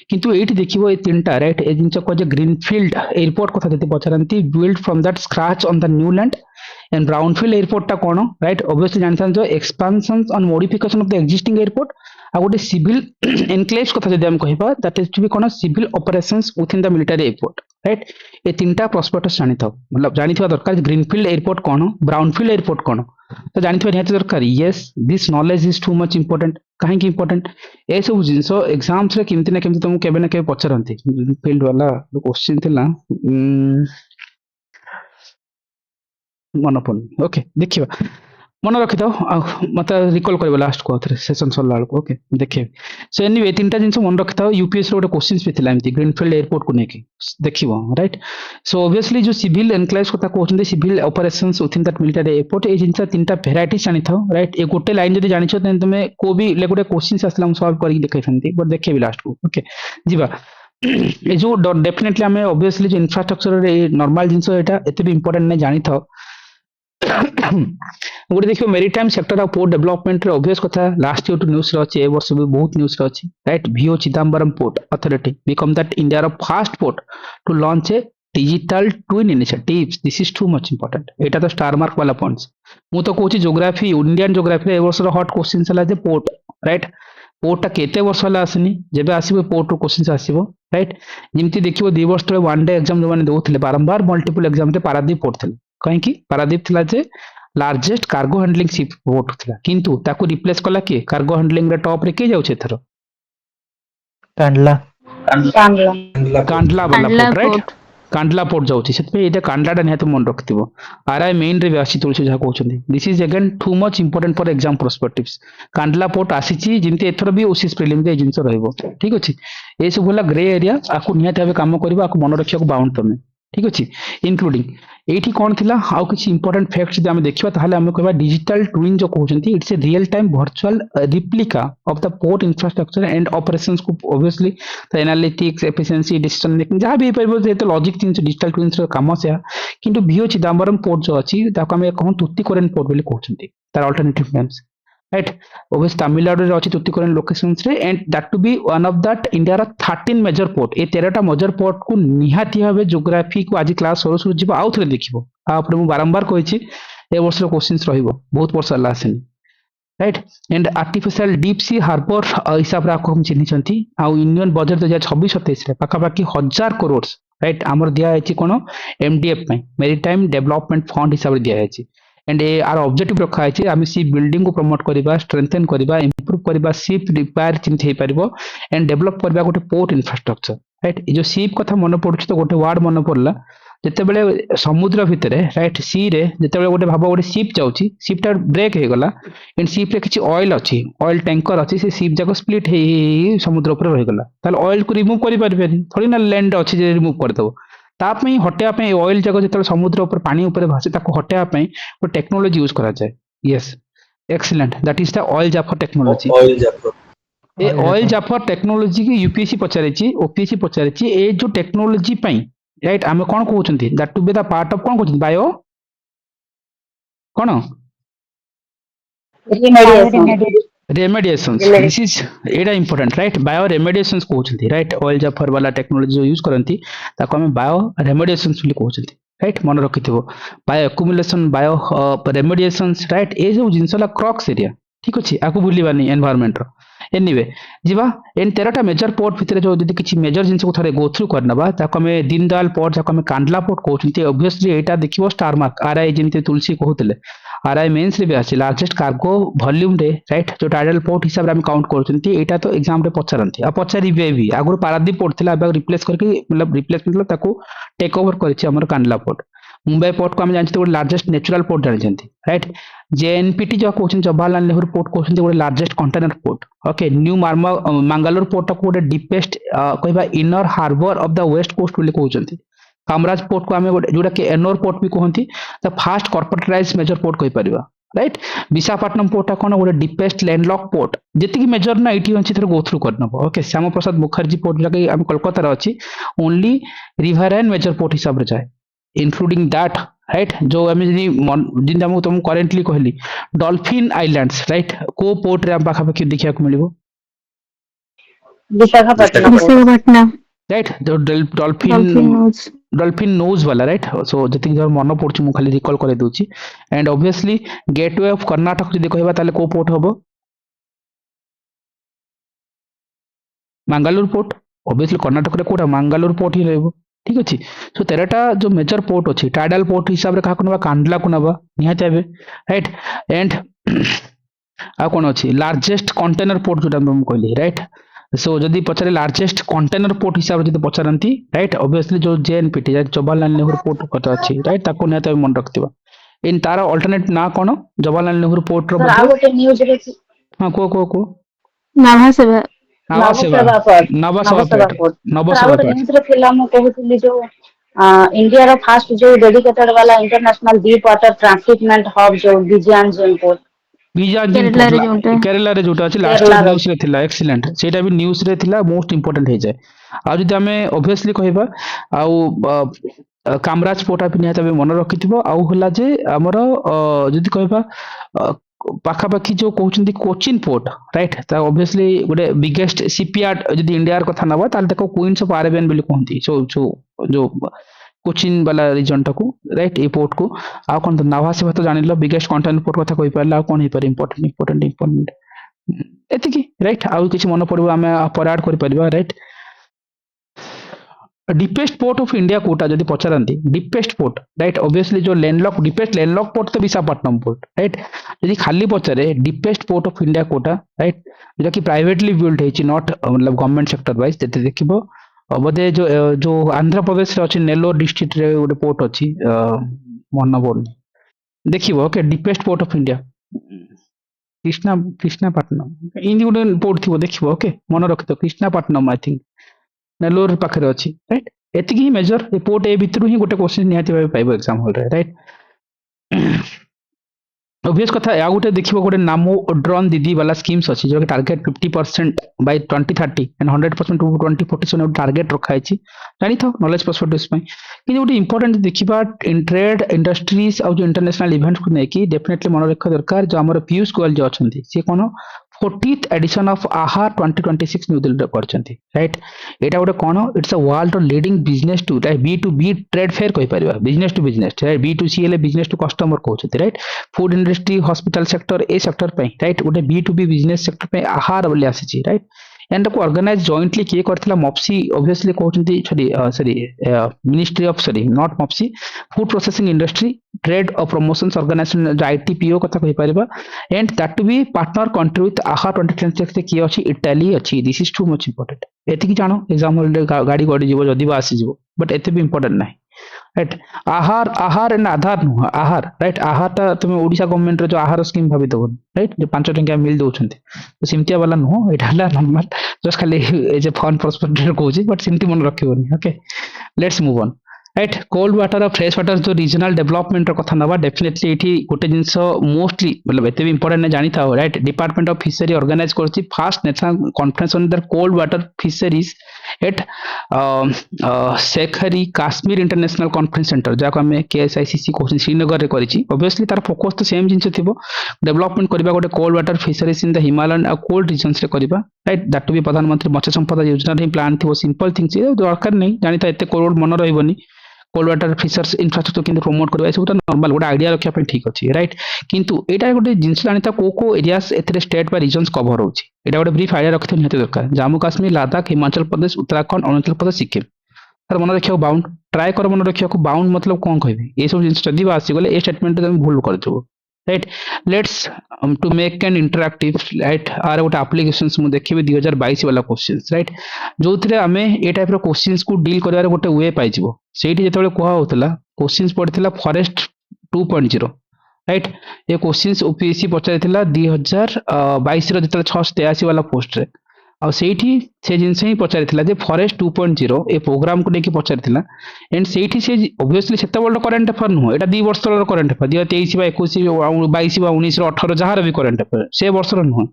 किंतु एठी देखिबो ए तीनटा राइट ए जिंस को जे ग्रीनफील्ड एयरपोर्ट कथा जति पचरंती build from that scratch on the new land and brownfield airport टा कोन राइट ऑब्वियसली जानसान जो expansions on modification of the existing airport आ गोटे सिविल एनक्लेव्स कथा जदि हम कहिबा दैट इज टू बी कोन civil operations with in the military airport right ए तीनटा प्रोस्पेक्टस जानिथौ मतलब जानिथवा दरकार ग्रीनफील्ड एयरपोर्ट कोन ब्राउनफील्ड एयरपोर्ट कोन तो जानिथवा निहाती दरकार yes this knowledge is too much important काहे की इंपोर्टेंट ए सब जिंस एग्जाम्स रे किमति ना किमति तुम केबे ना केबे पचरंती फील्ड वाला क्वेश्चन थिला मन पड़े ओके देखिए मन रखी था मत रिकॉल कर लास्ट को सेशन सरला को ओके देखिए सो एनीवे तीनटा जिंस मन रखी था यूपीएस रो क्वेश्चंस भी थिला एमती ग्रीनफील्ड एयरपोर्ट को नेकी देखिबो राइट सो ऑब्वियसली जो सिविल एनक्लेव्स कथा कहउछन civil operations with in that military airport ए जिंस तीनटा वेराइटी जानि था राइट ए गोटे लाइन जदी जानि छ त तुमे को भी ले गोटे क्वेश्चंस आसला हम सॉल्व करी देखाइथंती बट देखिबी लास्ट को ओके जीवा ए जो डेफिनेटली हमें ऑब्वियसली जो इंफ्रास्ट्रक्चर रे नॉर्मल जिंस एटा एते भी इंपोर्टेंट नै जानि था गोटे देखियो maritime sector of port development रे ऑब्वियस कथा लास्ट ईयर टू न्यूज रे अछि ए वर्ष भी बहुत न्यूज रे अछि right VO Chidambaram port authority become that India रो first port to launch a digital twin initiatives this is too much important एटा तो स्टार मार्क वाला पॉइंट्स मु तो कहूची ज्योग्राफी इंडियन ज्योग्राफी रे ए वर्ष रो हॉट क्वेश्चंस हला जे पोर्ट राइट पोर्ट केते वर्ष हला आसनी जेबे आसीबो पोर्ट रो क्वेश्चंस आसीबो राइट जिमती देखिबो 2 वर्ष तळे वन डे एग्जाम जो माने दोथले बारंबार मल्टीपल एग्जाम रे पारादीप पोर्ट थिले कहीं की पारादीप थिला जे largest cargo handling ship port थिला किंतु ताको रिप्लेस कला के कार्गो हैंडलिंग रे टॉप रे के जाउ छे थरो कांडला कांडला कांडला वाला Kandla port right port Kandla port जाउची सेतपे एटा कांडलाटा निहाते मन रखथिबो आरआई मेन रे आसी तुलसी जा कहउछंदी this is again too much important for exam perspectives Kandla port आसीची जिमते एथरो भी ओसीएस प्रीलिम रे जिंस रहइबो ठीक अछि ए सब होला ग्रे एरिया आकु निहाते भाबे काम करबो आकु मन रखिया को बाउंड तमे ठीक अछि इंक्लूडिंग एठी कोन थिला हाउ किछि इंपोर्टेंट फैक्ट्स जे हम देखिबा ताहाले हम कहबा डिजिटल ट्विन जो कहउछंती it's a real time virtual replica of the port infrastructure and operations को obviously the analytics efficiency decision making जहां भी परबो जे तो लॉजिक थिंग्स डिजिटल ट्विन्स रो काम से किंतु वीओ चिदम्बरम पोर्ट जो अछि ताको हम कहूं तुत्तिकोरन पोर्ट बोली कहउछंती तार अल्टरनेटिव नेम्स राइट ओबस तमिलनाडु रे अछि तुत्तिकोरन लोकेशंस रे and that to be one of that India रा 13 मेजर पोर्ट ए 13टा मेजर पोर्ट को निहाती भाबे ज्योग्राफी को आज क्लास सोरो सोरो जिबो आउ थरे देखिबो आ ऊपर मु बारंबार कहिछि ए वर्ष रो क्वेश्चंस रहिबो बहुत वर्ष हला आसेनी right and artificial deep sea harbour हिसाब रे हम चिन्हिछंती आ यूनियन बजट 2026-27 रे पाखा पाखी 1000 करोड़ राइट आमर दिया है कोन एमडीएफ पे मेरीटाइम डेवलपमेंट फंड हिसाब से दिया है एंड ए आर ऑब्जेक्टिव रखा है आम सी बिल्डिंग को प्रमोट करबा स्ट्रेंथन करबा इंप्रूव करबा शिप रिपेयर चिंत हे परबो एंड डेवलप करबा गोटे पोर्ट इंफ्रास्ट्रक्चर राइट ये जो शिप कथा मन पड़छ तो गोटे वर्ड मन पड़ला जितेबले समुद्र भितर राइट सी रे जितेबले गोटे भाव गोटे शिप जाउची शिपटा ब्रेक हे गला एंड शिप रे किछि ऑयल अछि ऑयल टैंकर अछि से शिप जाको स्प्लिट हे समुद्र ऊपर रहि गला ताल ऑयल को रिमूव करि परबे थोड़ी ना लैंड अछि जे रिमूव कर दबो तापई हटेया पे ऑयल जाको जितेबले समुद्र ऊपर पानी ऊपर भासे ताको हटेया पे वो टेक्नोलॉजी यूज करा जाय yes excellent that is the oil zapper technology oil zapper ए ऑयल जाफर टेक्नोलॉजी की यूपीएससी पचारिछि ओपीएससी पचारिछि ए जो टेक्नोलॉजी पई राइट आम कौन कहते that to be the part of कौन कहते बायो कौन रेमेडिएशंस दिस इज एटा इंपोर्टेंट राइट बायो रेमेडिएशंस कहते राइट ऑयल जाफर वाला टेक्नोलॉजी जो यूज करती ताको हम बायो रेमेडिएशंस बोली कहते राइट मन रखिथिबो बायो एक्युमुलेशन बायो रेमेडिएशंस राइट ए जो जिनसला क्रॉक्स एरिया ठीक अछि आकु भूलिबानी एनवायरनमेंट रो एनीवे जीवा एन 13टा मेजर पोर्ट भितर जो जदि किछि मेजर जिंस को थरे गो थ्रू करनबा ताको हमें दीनदयाल पोर्ट जाको हमें कांडला पोर्ट कहउछंती ऑब्वियसली एटा देखिबो स्टार मार्क आरआई जिनते तुलसी कहउतले आरआई मेंस रे भी आसी लार्जेस्ट कार्गो वॉल्यूम रे राइट जो टाइडल पोर्ट हिसाब रे हम काउंट करउछंती एटा तो एग्जाम रे पचारंती आ पचारिबे भी आगुर पारादीप पोर्ट थिला अब रिप्लेस करके मतलब रिप्लेस मतलब ताको टेक ओवर करिछि हमर कांडला पोर्ट मुंबई पोर्ट को हम जानते हैं लार्जेस्ट नेचुरल पोर्ट जानते राइट जेएनपीटी जो कहते जवाहरलाल नेहरू पोर्ट कहते गोटे largest container port okay new Mangalore port को गोटे डीपेस्ट कहबा inner harbour of the west coast बोली कहते कामराज पोर्ट को आम जोटा कि एनोर पोर्ट भी कहती the fast corporatise major port कहि परिबा राइट विशाखापट्टनम पोर्ट कौन गोटे डीपेस्ट लैंडलॉक पोर्ट जी मेजर ना ये अच्छी थोड़ा गो थ्रू करनब ओके श्याम प्रसाद मुखर्जी पोर्ट जगह आम कोलकाता अच्छी only river and major port हिसाब से जाए इंक्लूडिंग दैट राइट जो आम जी तुम करेन्टली कहली डॉल्फिन आइलैंड्स राइट को पोर्ट रे पाखापाखि देखा मिलो विशाखापट्टनम राइट जो डॉल्फिन नोज वाला राइट सो जति मन पड़छ मु खाली रिकॉल करे दूची and obviously gateway of Karnataka जदि कहबा ताले को पोर्ट हबो मंगलोर पोर्ट ऑब्वियसली कर्नाटक रे कोटा मंगलोर पोर्ट ही रहबो ठीक अच्छे सो 13टा जो मेजर पोर्ट अच्छी टाइडल पोर्ट हिसाब से क्या ना कांडला को नवा निहाती आवे राइट एंड आ कौन अच्छी लार्जेस्ट कंटेनर पोर्ट जो कहली राइट सो जदि पचारे लार्जेस्ट कंटेनर पोर्ट हिसाब से पचारती राइट ऑब्वियसली जो जेएनपीटी जवाहरलाल नेहरू पोर्ट कथा अच्छी राइट ताको निहाती मन रखिबा इन तार अल्टरनेट ना कौन जवाहरलाल नेहरू पोर्ट रो हां को नाभासेवा इंडिया रो फास्ट जो डेडिकेटेड वाला international deep water transshipment hub जो विजयान पोर्ट केरला रे जोटा अछि लास्ट न्यूज रे थिला एक्सीलेंट सेटा भी न्यूज रे थिला मोस्ट इंपोर्टेंट हे जाय आ जदि हमें ऑब्वियसली कहबा आ कामराज पोर्ट आप निहात मन रखिथिबो आ होला जे हमर जदि कहबा पाखापाखि जो कहते कोचिन पोर्ट राइट ऑब्वियसली गोटे बिगेस्ट सीपीआर जब इंडिया कथा नवा ताको क्वींस ऑफ अरेबियन बोली कहती जो कोचिन वाला रिजन टाको राइट ए पोर्ट को आ कौन नाभासेवा तो जान बिगेस्ट कंटेनर पोर्ट कथा कहि पारला कौन हे पर इंपोर्टेंट एतिकी राइट आउ किछि मन पड़बो आमे पराड करि परबा right deepest port of India कोटा जदि पचारती डीपेस्ट पोर्ट राइट ऑब्वियसली जो लैंडलॉक डीपेस्ट लैंडलॉक पोर्ट तो विशाखापट्टनम पोर्ट राइट जदि खाली पचारे डीपेस्ट पोर्ट ऑफ इंडिया कोटा राइट जोटा कि प्राइवेटली बिल्ड है नॉट मतलब गवर्नमेंट सेक्टर वाइज जति देखिबो बोधे जो आंध्र प्रदेश रे अछि नेल्लोर डिस्ट्रिक्ट रे गोटे पोर्ट अछि मन बोलनी देखिबो okay deepest port of India Krishnapatnam इन गोटे पोर्ट थिबो देखिबो ओके मन रखितो कृष्णापट्टनम आई थिंक नेल्लोर पाखरे अच्छी राइट एतिकी ही मेजर रिपोर्ट ए भितर ही गोटे क्वेश्चन निहाती भाबे पाइबो एग्जाम हॉल रे राइट ऑब्वियस कथा या गोटे देखिबो गोटे नामो ड्रोन दीदी वाला स्कीम्स अछि जो target 50% by 2030 and 100% to 2047 target रखा है जानी था नॉलेज पर्सपेक्टिव्स में कि गोटे इंपोर्टेंट देखिबा इन ट्रेड इंडस्ट्रीज और जो इंटरनेशनल इवेंट्स को नेकी डेफिनेटली मन रखा दरकार जो हमर पीयूष गोयल जो अछंती से कोन 40th एडिशन ऑफ आहार 2026 न्यू दिल्ली करछंती राइट एटा गोटे कोन it's a world leading business to right B2B trade fair कहि परिबा business to business right B2C ले बिजनेस टू कस्टमर कहउछती right food industry hospital sector ए सेक्टर पे राइट गोटे B2B बिजनेस सेक्टर पे आहार बोली आसी राइट एंड को ऑर्गेनाइज जॉइंटली किए करथिला मॉप्सी ऑब्वियसली कहउछंती sorry ministry of sorry not मॉप्सी फूड प्रोसेसिंग इंडस्ट्री ट्रेड और प्रमोशंस ऑर्गेनाइजेशन आईटीपीओ कथा कहि परिबा and that to be partner country with आहा 2026 किए अछि इटाली अछि this is too much important एति की जानो एग्जाम गाड़ी गडी जीव जदी बा आसी जीव बट एते भी इंपोर्टेंट नाही राइट आहार आहार एंड आधार नुह आहार राइट आहार ता तुम ओडिशा गवर्नमेंट रो जो आहार स्कीम भाबी दबो राइट जो 5 टंकिया मिल दउछंती तो सिमतिया वाला नुह एटा हला नॉर्मल जस्ट खाली ए जे फन पर्सपेक्टिव कहूची बट सिमति मन रखिबोनी okay let's move on right cold water और फ्रेश वाटर जो रीजनल डेवलपमेंट कथा नवा डेफिनेटली एठी गोटे जिंस मोस्टली मतलब एते भी इंपोर्टेंट ने जानी था right department of fishery organise करछि first national conference on the cold water fisheries at Sheri Kashmir international conference centre जाको हमें केएसआईसीसी कोचिंग श्रीनगर रे करिछि ऑब्वियसली तार फोकस तो सेम जिंस थिबो डेवलपमेंट करबा गोटे cold water fisheries in the Himalayan और कोल्ड रीजन्स रे करबा राइट दैट टू बी प्रधानमंत्री मत्स्य संपदा योजना रे प्लान थिबो सिंपल थिंग्स दरकार नहीं जानी था एते करोड़ मन रहबनी कोल्ड वाटर फिशर्स इंफ्रास्ट्रक्चर किंतु प्रमोट करबा सब नॉर्मल गोटे आइडिया रखिया पे ठीक अछि राइट किंतु एटा गोटे जिंस जानिता को एरियास एथरे स्टेट बा रीजन्स कवर होछि एटा गोटे ब्रीफ आइडिया रखिथे निहते दरकार जम्मू काश्मीर लद्दाख हिमाचल प्रदेश उत्तराखंड अरुणाचल प्रदेश सिक्किम तार मन रखिया बाउंड ट्राई कर मन रखिया को बाउंड मतलब कोन कहबे ए सब जिंस जदी बा आसी गले ए स्टेटमेंट तुम भूल करथबो right let's to make an interactive right आर गोटे एप्लीकेशंस मु देखिबे 2022 वाला क्वेश्चंस राइट जो थिरे हमें ए टाइप रो क्वेश्चंस को डील करबार गोटे वे पाइजिवो सेठी जेतबेले कोहा होतला क्वेश्चंस पड़थिला फॉरेस्ट 2.0 राइट ये क्वेश्चंस ओपीएससी पचारिथिला 2022 रो जेतले 683 वाला पोस्ट रे आ सेठी से जिंस ही पचारिथिला जे फॉरेस्ट 2.0 ए प्रोग्राम को लेके पचारिथिला एंड सेठी से ऑब्वियसली सेते वर्ल्ड करंट अफेयर नु एटा 2 वर्ष रो करंट अफेयर 2023 बा 21 22 बा 19 रो 18 जहार भी करंट अफेयर से वर्ष रो नु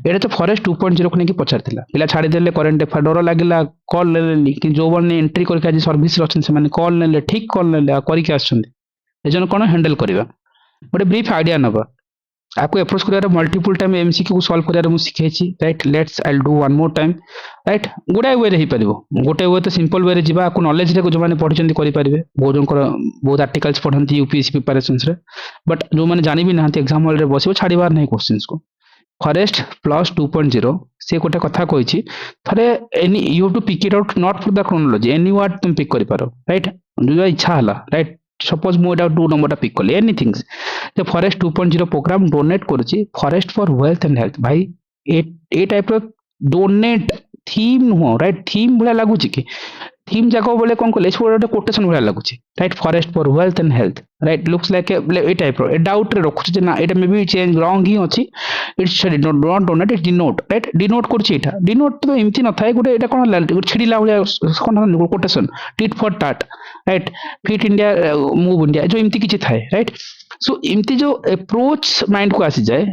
एटा तो फॉरेस्ट 2.0 को लेके पचारिथिला पिला छाडी देले करंट अफेयर डर लागला कॉल लेले कि जो बने एंट्री करके आज सर्विस रो से माने कॉल लेले ठीक कॉल लेले करिके आछन एजन कोन हैंडल करबा गोटे ब्रीफ आइडिया नबा आपको अप्रोच करियार मल्टीपल टाइम एमसीक्यू को सॉल्व करियार मु सिखाइछि right let's I will do one more time right गुडा वे रे ही परिबो गोटे वे तो सिंपल वे रे जिबा को नॉलेज रे को जो माने पढिचंती करि परिबे बहुत आर्टिकल्स पढंती यूपीएससी प्रिपरेशंस रे बट जो माने जानि भी नाहंती एग्जाम हॉल रे बसिबो छाडीबार नहीं क्वेश्चंस को फॉरेस्ट प्लस 2.0 से गोटे कथा कहिछि थरे any you have to pick it out not for the chronology any word तुम पिक करि पारो राइट जो इच्छा हला राइट सपोज मो एटा 2 नंबर टा पिक करले एनीथिंग जे फॉरेस्ट 2.0 प्रोग्राम डोनेट करछि forest for wealth and health भाई ए टाइप रो donate theme no right theme भला लागु छि कि थीम जाको बोले कोन कोले छोटे कोटेशन भला लागु छि right forest for wealth and health right looks like a type रो ए डाउट रे रखु जे ना एटा मे बी चेंज रॉन्ग ही अछि it's not donate it denote right denote करछि एटा डिनोट तो एमति न थाए गोटे एटा कोन लाल छिडिला भलिया कोन quotation tit for tat right fit India move India जो एमति किछि थाए राइट सो एमती जो अप्रोच माइंड को आसी जाए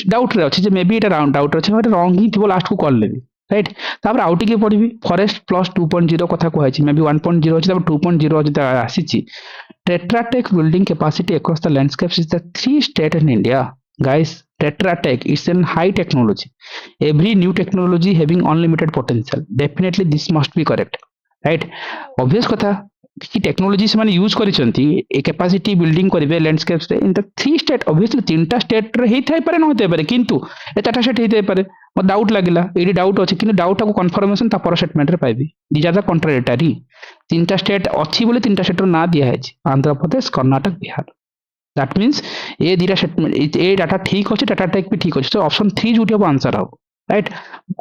डाउट रे अछि जे may be Etah round doubt अछि बट रॉन्ग ही थिबो लास्ट को कॉल लेबी राइट तापर आउट के पढिबी फॉरेस्ट प्लस 2.0 कथा को आछि मे बी 1.0 अछि तापर 2.0 अछि आसीछि Tetra Tech building capacity across the landscapes is the 3 state in India guys Tetra Tech is an high technology every new technology having unlimited potential definitely this must be correct right obvious कथा कि technology से माने use करिसंती ए capacity building करिवे landscapes रे in the 3 state obviously 3टा state रे हेई थाई पारे न होते पारे किंतु ए 4टा स्टेट हेई थाई पारे म डाउट लागिला एडी डाउट अछि किंतु डाउट को कंफर्मेशन ता पर स्टेटमेंट रे पाइबी दीज आर द कॉन्ट्राडिक्टरी 3टा स्टेट अछि बोले 3टा स्टेट रो ना दिया है आंध्र प्रदेश कर्नाटक बिहार दैट मींस ए दीटा स्टेटमेंट ए डाटा ठीक अछि डाटा टाइप भी ठीक अछि तो ऑप्शन 3 जुटी हो आंसर हो राइट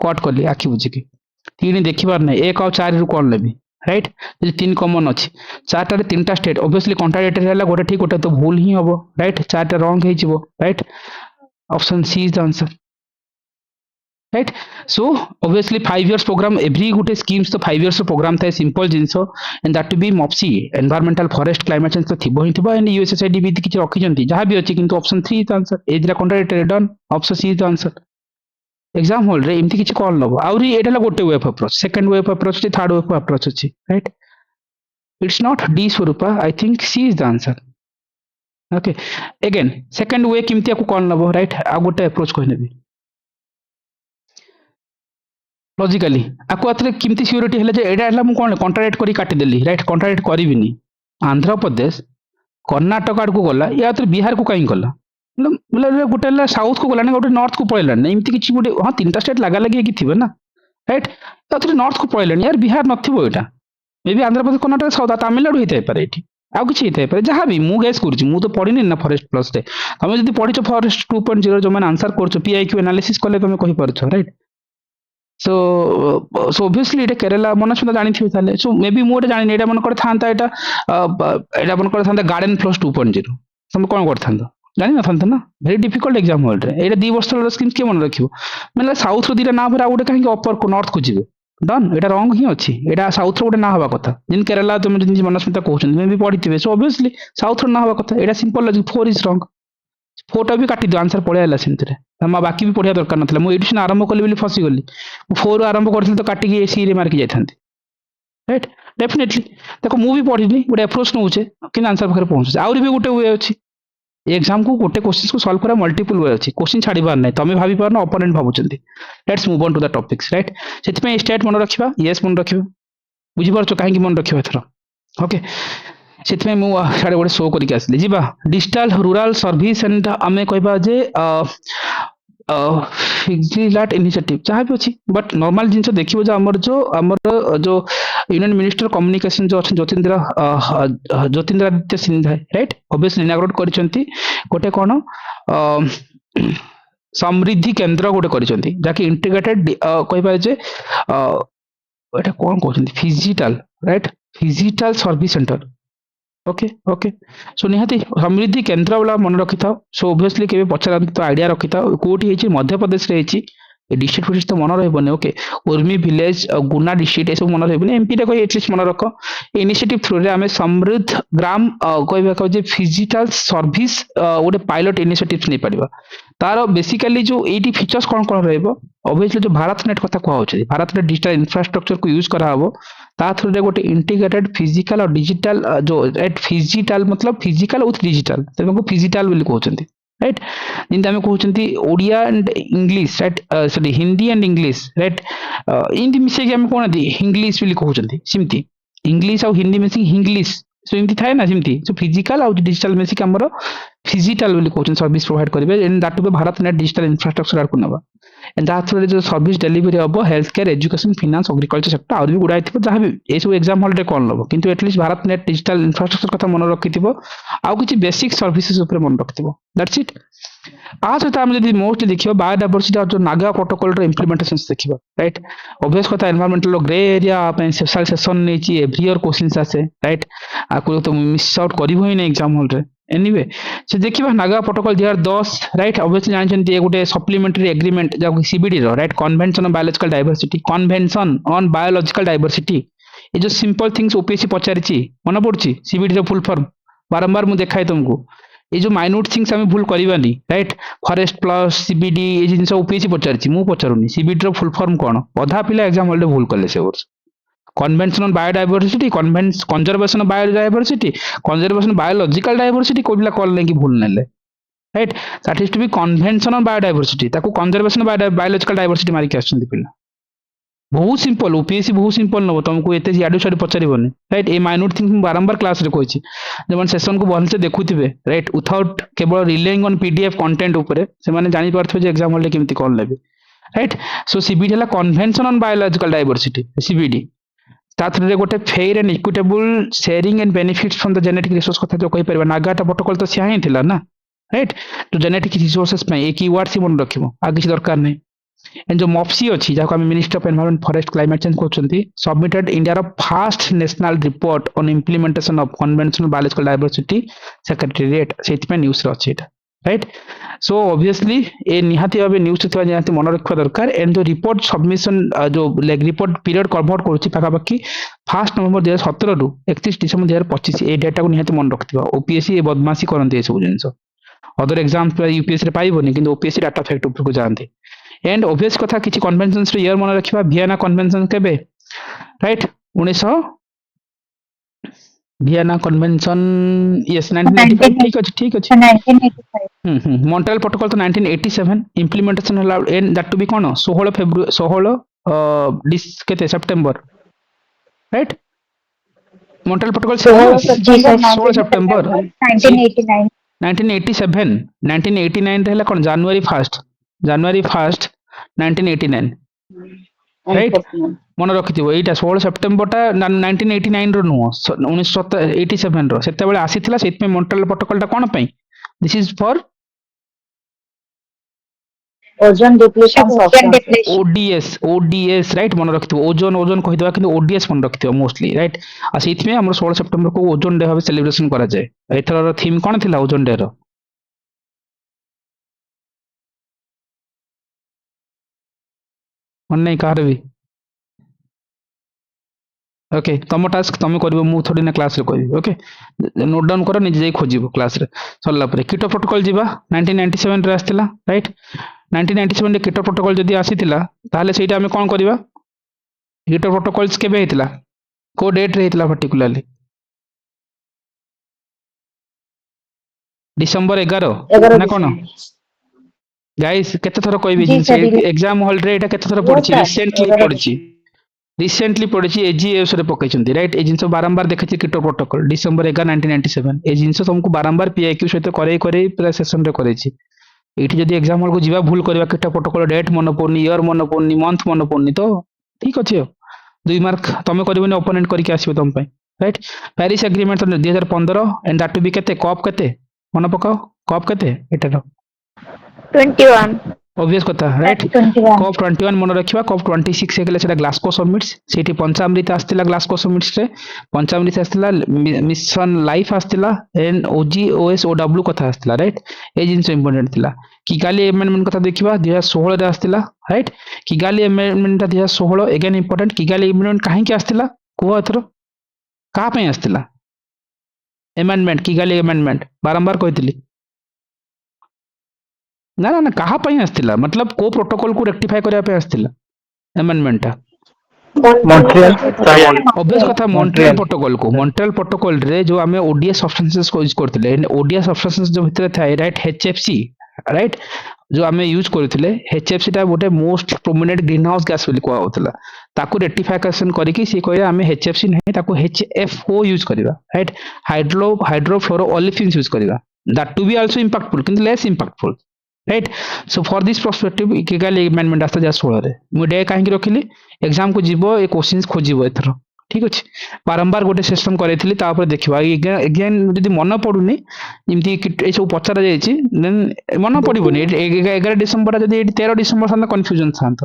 कट करली आखि बुझी के 3 देखिबार नै 1 और 4 रु कोन लेबी राइट जे 3 कॉमन अछि 4टा रे 3टा स्टेट ऑब्वियसली कॉन्ट्राडिक्टरी हला गोटे ठीक गोटे तो भूल ही हबो राइट 4टा रॉन्ग हे जिवो right option C is the answer right so obviously 5 years programme every गोटे स्कीम्स तो 5 इयर्स प्रोग्राम थाए सिंपल जिंसो एंड दैट टू बी मॉप्सी एनवायरमेंटल फॉरेस्ट क्लाइमेट चेंज तो थिबो ही थिबो एंड यूएसएसआईडी भी किछ रखि जंती जहां भी अछि किंतु ऑप्शन 3 इज द आंसर ए दिरा contradictory done option C is the answer exam hall रे एमती किछ कॉल नबो आउरी एटाला गोटे way of approach second way of approach टी थर्ड वे ऑफ अप्रोच अछि राइट इट्स नॉट डी स्वरूपा I think C is the answer okay again second way किमती को कॉल नबो राइट आ गोटे अप्रोच कहनेबी लॉजिकली आको आथरे किमती सिक्योरिटी हेले जे एडा हला मु कोन कॉन्ट्राडिक्ट करी काटी देली राइट कॉन्ट्राडिक्ट करिबिनी आंध्र प्रदेश कर्नाटक आड़ को गला या तो बिहार को काई गला मतलब गोटे साउथ को गलानी गोटे नॉर्थ को पळैलानी एमती किछि गोटे हाँ 3टा स्टेट लगा लगी कि थिबे ना राइट तो नॉर्थ को पळैलानी यार बिहार नथिबो एटा may B Andhra Pradesh Karnataka south Tamil Nadu होइतै पारे एठी आउ किछि होइतै पारे जहाँ भी मु गेस करूछि मु तो पढ़िनी ना फॉरेस्ट प्लस रे तमे जदि पढ़िछ फॉरेस्ट 2.0 जो माने आंसर करछ पीआईक्यू एनालिसिस कले तमे कहि पारछ राइट सो सो ऑब्वियसली एटा केरला मनस्मिता जानिथिबे ताले सो मे बी मु एटा जानिनी एटा मन कर थांता एटा मन कर थांता गार्डन प्लस 2.0 तमे कोन कर थांता जानि न थांता ना वेरी डिफिकल्ट एग्जाम होल रे एटा 2 वर्ष स्कीम के मन रखिबो मतलब साउथ रो दिरा ना भरा गोटे काहे अपर को नॉर्थ को जिवे डन एटा रॉन्ग ही अछि एटा साउथ रो गोटे ना हवा कथा जिन केरला तुम जिन मनस्मिता कहउछन मे भी पढ़िथिबे सो ऑब्वियसली साउथ रो ना हवा कथा एटा सिंपल लॉजिक 4 इज रॉन्ग 4 टा भी काटी दो आंसर पळे आला सिंतरे तमा बाकी भी पढ़िया दरकार नथला मु एडिशन आरंभ कली बोली फसी गली 4 आरंभ करथिल तो काटी के सी रे मार के जाथांती राइट डेफिनेटली देखो मु भी पढ़िनी गोटे अप्रोच नउछे कि आंसर पाखरे पहुंचे आउरी भी गोटे वे अछि एग्जाम को गोटे क्वेश्चन को सॉल्व करा मल्टीपल वे अछि क्वेश्चन छाड़ी बार नै तमे भाबी पार न ओपोनेंट भाबुचंती let's move on to the topics right सेति स्टेट मन रखिबा यस मन रखिबा बुझी पारछो काहे कि मन रखिबा एथरा ओके सेति मु साडे गोटे शो करिक आसली जीवा डिजिटल रूरल सर्विस एंड आमे कहबा जे फिजिलाट इनिशिएटिव जहाँ भी अच्छी बट नॉर्मल जिनस देखियो जो हमर जो यूनियन मिनिस्टर कम्युनिकेशन जो अच्छा ज्योतिन्द्रादित्य सिंधिया राइट ऑब्वियसली इनाग्रेट करिसेंती गोटे कोन समृद्धि केंद्र गोटे करिसेंती जाके इंटीग्रेटेड कहबा जे एटा कोन कहउछंती phygital right phygital service centre okay okay so निहाती समृद्धि केंद्र वाला मन रखी था सो ऑब्वियसली केबे पछरांत तो आइडिया रखी था कोठी हेची मध्य प्रदेश रे हेची ए डिस्ट्रिक्ट फॉरेस्ट तो मन रहबने ओके उर्मी विलेज गुना डिस्ट्रिक्ट ए सब मन रहबने एमपी रे कोई एटलीस्ट मन रख इनिशिएटिव थ्रू रे हमें समृद्ध ग्राम कहबा को जे फिजिटल सर्विस ओडे पायलट इनिशिएटिव्स नै परिबा तार बेसिकली जो एटी फीचर्स कोन रहबो ऑब्वियसली जो भारत नेट कथा कहौ छै भारत नेट डिजिटल इंफ्रास्ट्रक्चर को यूज करा हबो ता थ्रू रे गोटे इंटीग्रेटेड फिजिकल और डिजिटल जो एट फिजिटल मतलब फिजिकल विथ डिजिटल तेको फिजिटल बोली कहउछंती राइट जिंदा में कहउछंती Odia and English right sorry Hindi and English right Hindi मिसे के हम कोन दी इंग्लिश बोली कहउछंती सिमती इंग्लिश और हिंदी मिसे इंग्लिश सो इमती थाए ना सिमती सो फिजिकल और डिजिटल मिसे के हमरो फिजिटल बोली कहउछन सर्विस प्रोवाइड करबे and that to be Bharat net digital infrastructure आर कोनबा एंड दैट थ्रू जो सर्विस डिलीवरी हबो health care education finance agriculture sector और भी गुडा थिबो जहां भी ए सब एग्जाम हॉल रे कोन लबो किंतु at least Bharat net digital infrastructure कथा मन रखिथिबो आउ किछि बेसिक सर्विसेज ऊपर मन रखिथिबो दैट्स इट आज तो हम यदि मोस्ट देखियो बायोडायवर्सिटी और जो नागा प्रोटोकॉल रो इंप्लीमेंटेशंस देखिबो राइट ऑब्वियस कथा एनवायरमेंटल ग्रे एरिया पे स्पेशल सेशन नेची एवरी ईयर क्वेश्चंस आसे राइट आको तो मिस आउट करबो ही नै एग्जाम हॉल रे एनीवे से देखिबा नागा प्रोटोकॉल 2010 राइट ऑब्वियसली जानछन ए गोटे सप्लीमेंटरी एग्रीमेंट जो सीबीडी रो right convention on biological diversity convention on biological diversity ये जो सिंपल थिंग्स ओपीएससी पचारिची मन पड़ची सीबीडी रो फुल फॉर्म बारंबार मु देखाई तुमको ये जो माइन्यूट थिंग्स हमें भूल करबानी राइट फॉरेस्ट प्लस सीबीडी ये जिनस ओपीएससी पचारिची मु पचारुनी सीबीडी रो फुल फॉर्म कोन अधा पिला एग्जाम हॉल रे भूल करले से वर्ष convention on biodiversity conservation of biodiversity conservation biological diversity कोइ पिला कॉल नै कि भूल नेले right that is to be convention on biodiversity ताको कंजर्वेशन ऑफ बायोलॉजिकल डायवर्सिटी मारी के आछन पिला बहुत सिंपल ओपीएससी बहुत सिंपल नबो तुमको एते याडू साडू पचारिबोनी राइट ए माइन्यूट थिंग बारंबार क्लास रे कहछि जमन सेशन को भलसे देखुथिबे राइट विथआउट केवल रिलाइंग ऑन पीडीएफ कंटेंट ऊपर से माने जानि पारथबे जे एग्जाम हॉल केमति कॉल लेबे राइट सो सीबीडी हला convention on biological diversity CBD ता थ्रू रे गोटे fair and equitable sharing and benefits from the genetic resource कथा जो कहि परबा नागाटा प्रोटोकॉल तो सिया ही थिला ना राइट तो जेनेटिक रिसोर्सेस में एक कीवर्ड से मन रखिबो आ किछ दरकार नै एंड जो मॉप्सी अछि जाको हम minister of environment forest climate change कहउछंती सबमिटेड इंडिया रो first national report on implementation of conventional biological diversity secretariat सेति पे न्यूज़ रो अछि एटा राइट सो ऑब्वियसली ए निहाती भाबे न्यूज़ थवा निहाती मन रखवा दरकार एंड जो रिपोर्ट सबमिशन जो रिपोर्ट पीरियड कन्वर्ट करूची पाका बाकी 1 नवंबर 2017 रु 31 डिसेंबर 2025 ए डेटा को निहाती मन रखथिबा ओपीएससी ए बदमाशी करनती ए सब जिंस अदर एग्जाम यूपीएससी रे पाइबोनी किंतु ओपीएससी डाटा फैक्ट ऊपर को जानती एंड ऑब्वियस कथा किछि कन्वेंशंस रे ईयर मन रखिबा वियना कन्वेंशन केबे राइट 1900 वियना कन्वेंशन यस 1985 ठीक अछि 1985 मॉन्ट्रियल प्रोटोकॉल तो 1987 इंप्लीमेंटेशन हला एंड दैट टू बी कोन 16 फेब्रुआरी 16 डिस केते सितंबर राइट मॉन्ट्रियल प्रोटोकॉल 16 सितंबर 1989 1987 1989 रे कौन January 1st 1989 राइट Enforcement. मन रखिथिबो एटा 16 सेप्टेम्बर टा 1989 रो नुह 1987 रो सेते बेले आसीथिला सेत में मॉन्ट्रियल प्रोटोकॉल टा कोन पई this is for Ozone depletion Ocean substances. depletion. ODS right मन रखिथिबो ओजोन कहि दवा किंतु ओडीएस मन रखिथिबो मोस्टली राइट आ सेत में हमर 16 सेप्टेम्बर को ओजोन डे भाबे सेलिब्रेशन करा जाय एथर रो थीम कोन थिला ओजोन डे रो मन नहीं कार भी ओके तुम टास्क तुम कर मु थोड़ी ना क्लास रे करी ओके नोट डाउन करो निजे खोजिबो क्लास रे सरला परे कीटो प्रोटोकॉल जीवा 1997 रे आस्तिला राइट 1997 रे कीटो प्रोटोकॉल जदी आसीतिला ताले सेटा हमें कोन करबा कीटो प्रोटोकॉल्स केबे हेतिला को डेट रे हेतिला पर्टिकुलरली डिसेंबर 11 ना कोन गाइस केते थरो कहबी जी सर, एग्जाम हॉल रे एटा केते थरो Yes, पड़छि sir. रिसेंटली पड़छि एजीएस रे पकैछन्ती राइट ए जिंस बारंबार देखछि कीटो प्रोटोकॉल डिसेंबर 11 1997 ए जिंस तुमको बारंबार पीआईक्यू सहित करे पूरा सेशन रे करैछि एठी जदी एग्जाम हॉल को जीवा भूल करबा कीटो प्रोटोकॉल डेट मन पड़नी ईयर मन पड़नी मंथ मन पड़नी तो ठीक अछि 2 मार्क तमे करबनी ओपोनेंट करके आसीबो तुम पई राइट पेरिस एग्रीमेंट तो 2015 एंड दैट टू बी केते कॉप केते मन पकाओ कॉप केते एटा 21 ऑब्वियस कथा राइट 21. कॉप 21 मन रखिबा कॉप 26 हेगले सेटा ग्लासगो समिट्स सेठी पंचामृत आस्तिला ग्लासगो समिट्स रे पंचामृत आस्तिला मिशन लाइफ आस्तिला एंड ओजीओएस ओडब्ल्यू कथा आस्तिला राइट ए जिंस इंपोर्टेंट थिला किगाली अमेंडमेंट कथा देखिबा 2016 रे आस्तिला right Kigali amendment 2016 again important Kigali amendment काहे के आस्तिला को एथरो का पे आस्तिला अमेंडमेंट किगाली अमेंडमेंट बारंबार कहितली ना ना ना कहा पई आस्तिला मतलब को प्रोटोकॉल को रेक्टिफाई करिया पे आस्तिला अमेंडमेंट मॉन्ट्रियल ऑब्वियस कथा मॉन्ट्रियल प्रोटोकॉल रे जो हमें ओडीएस सब्सटेंसेस को यूज करथिले ओडीएस सब्सटेंसेस जो भितर थाए राइट एचएफसी राइट जो हमें यूज करथिले एचएफसी टा गोटे most prominent green house gas बोली को होतला ताको रेक्टिफिकेशन करके सी कहया हमें एचएफसी नहीं ताको एचएफओ यूज करबा राइट हाइड्रोफ्लोरो ओलेफिन्स यूज करबा that to be also impactful किंतु less impactful right so for this perspective Kigali amendment आस्ता 2016 रे मु डे काहे रखिली एग्जाम को जीवो ए क्वेश्चंस खोजिबो एथरो ठीक अछि बारंबार गोटे सिस्टम करैथिली ता ऊपर देखिबा अगेन जदी मन पडुनी इमती ए सब पचरा जायछि देन मन पडिबोनी 11 डिसेंबर जदी 13 डिसेंबर सन कंफ्यूजन थांत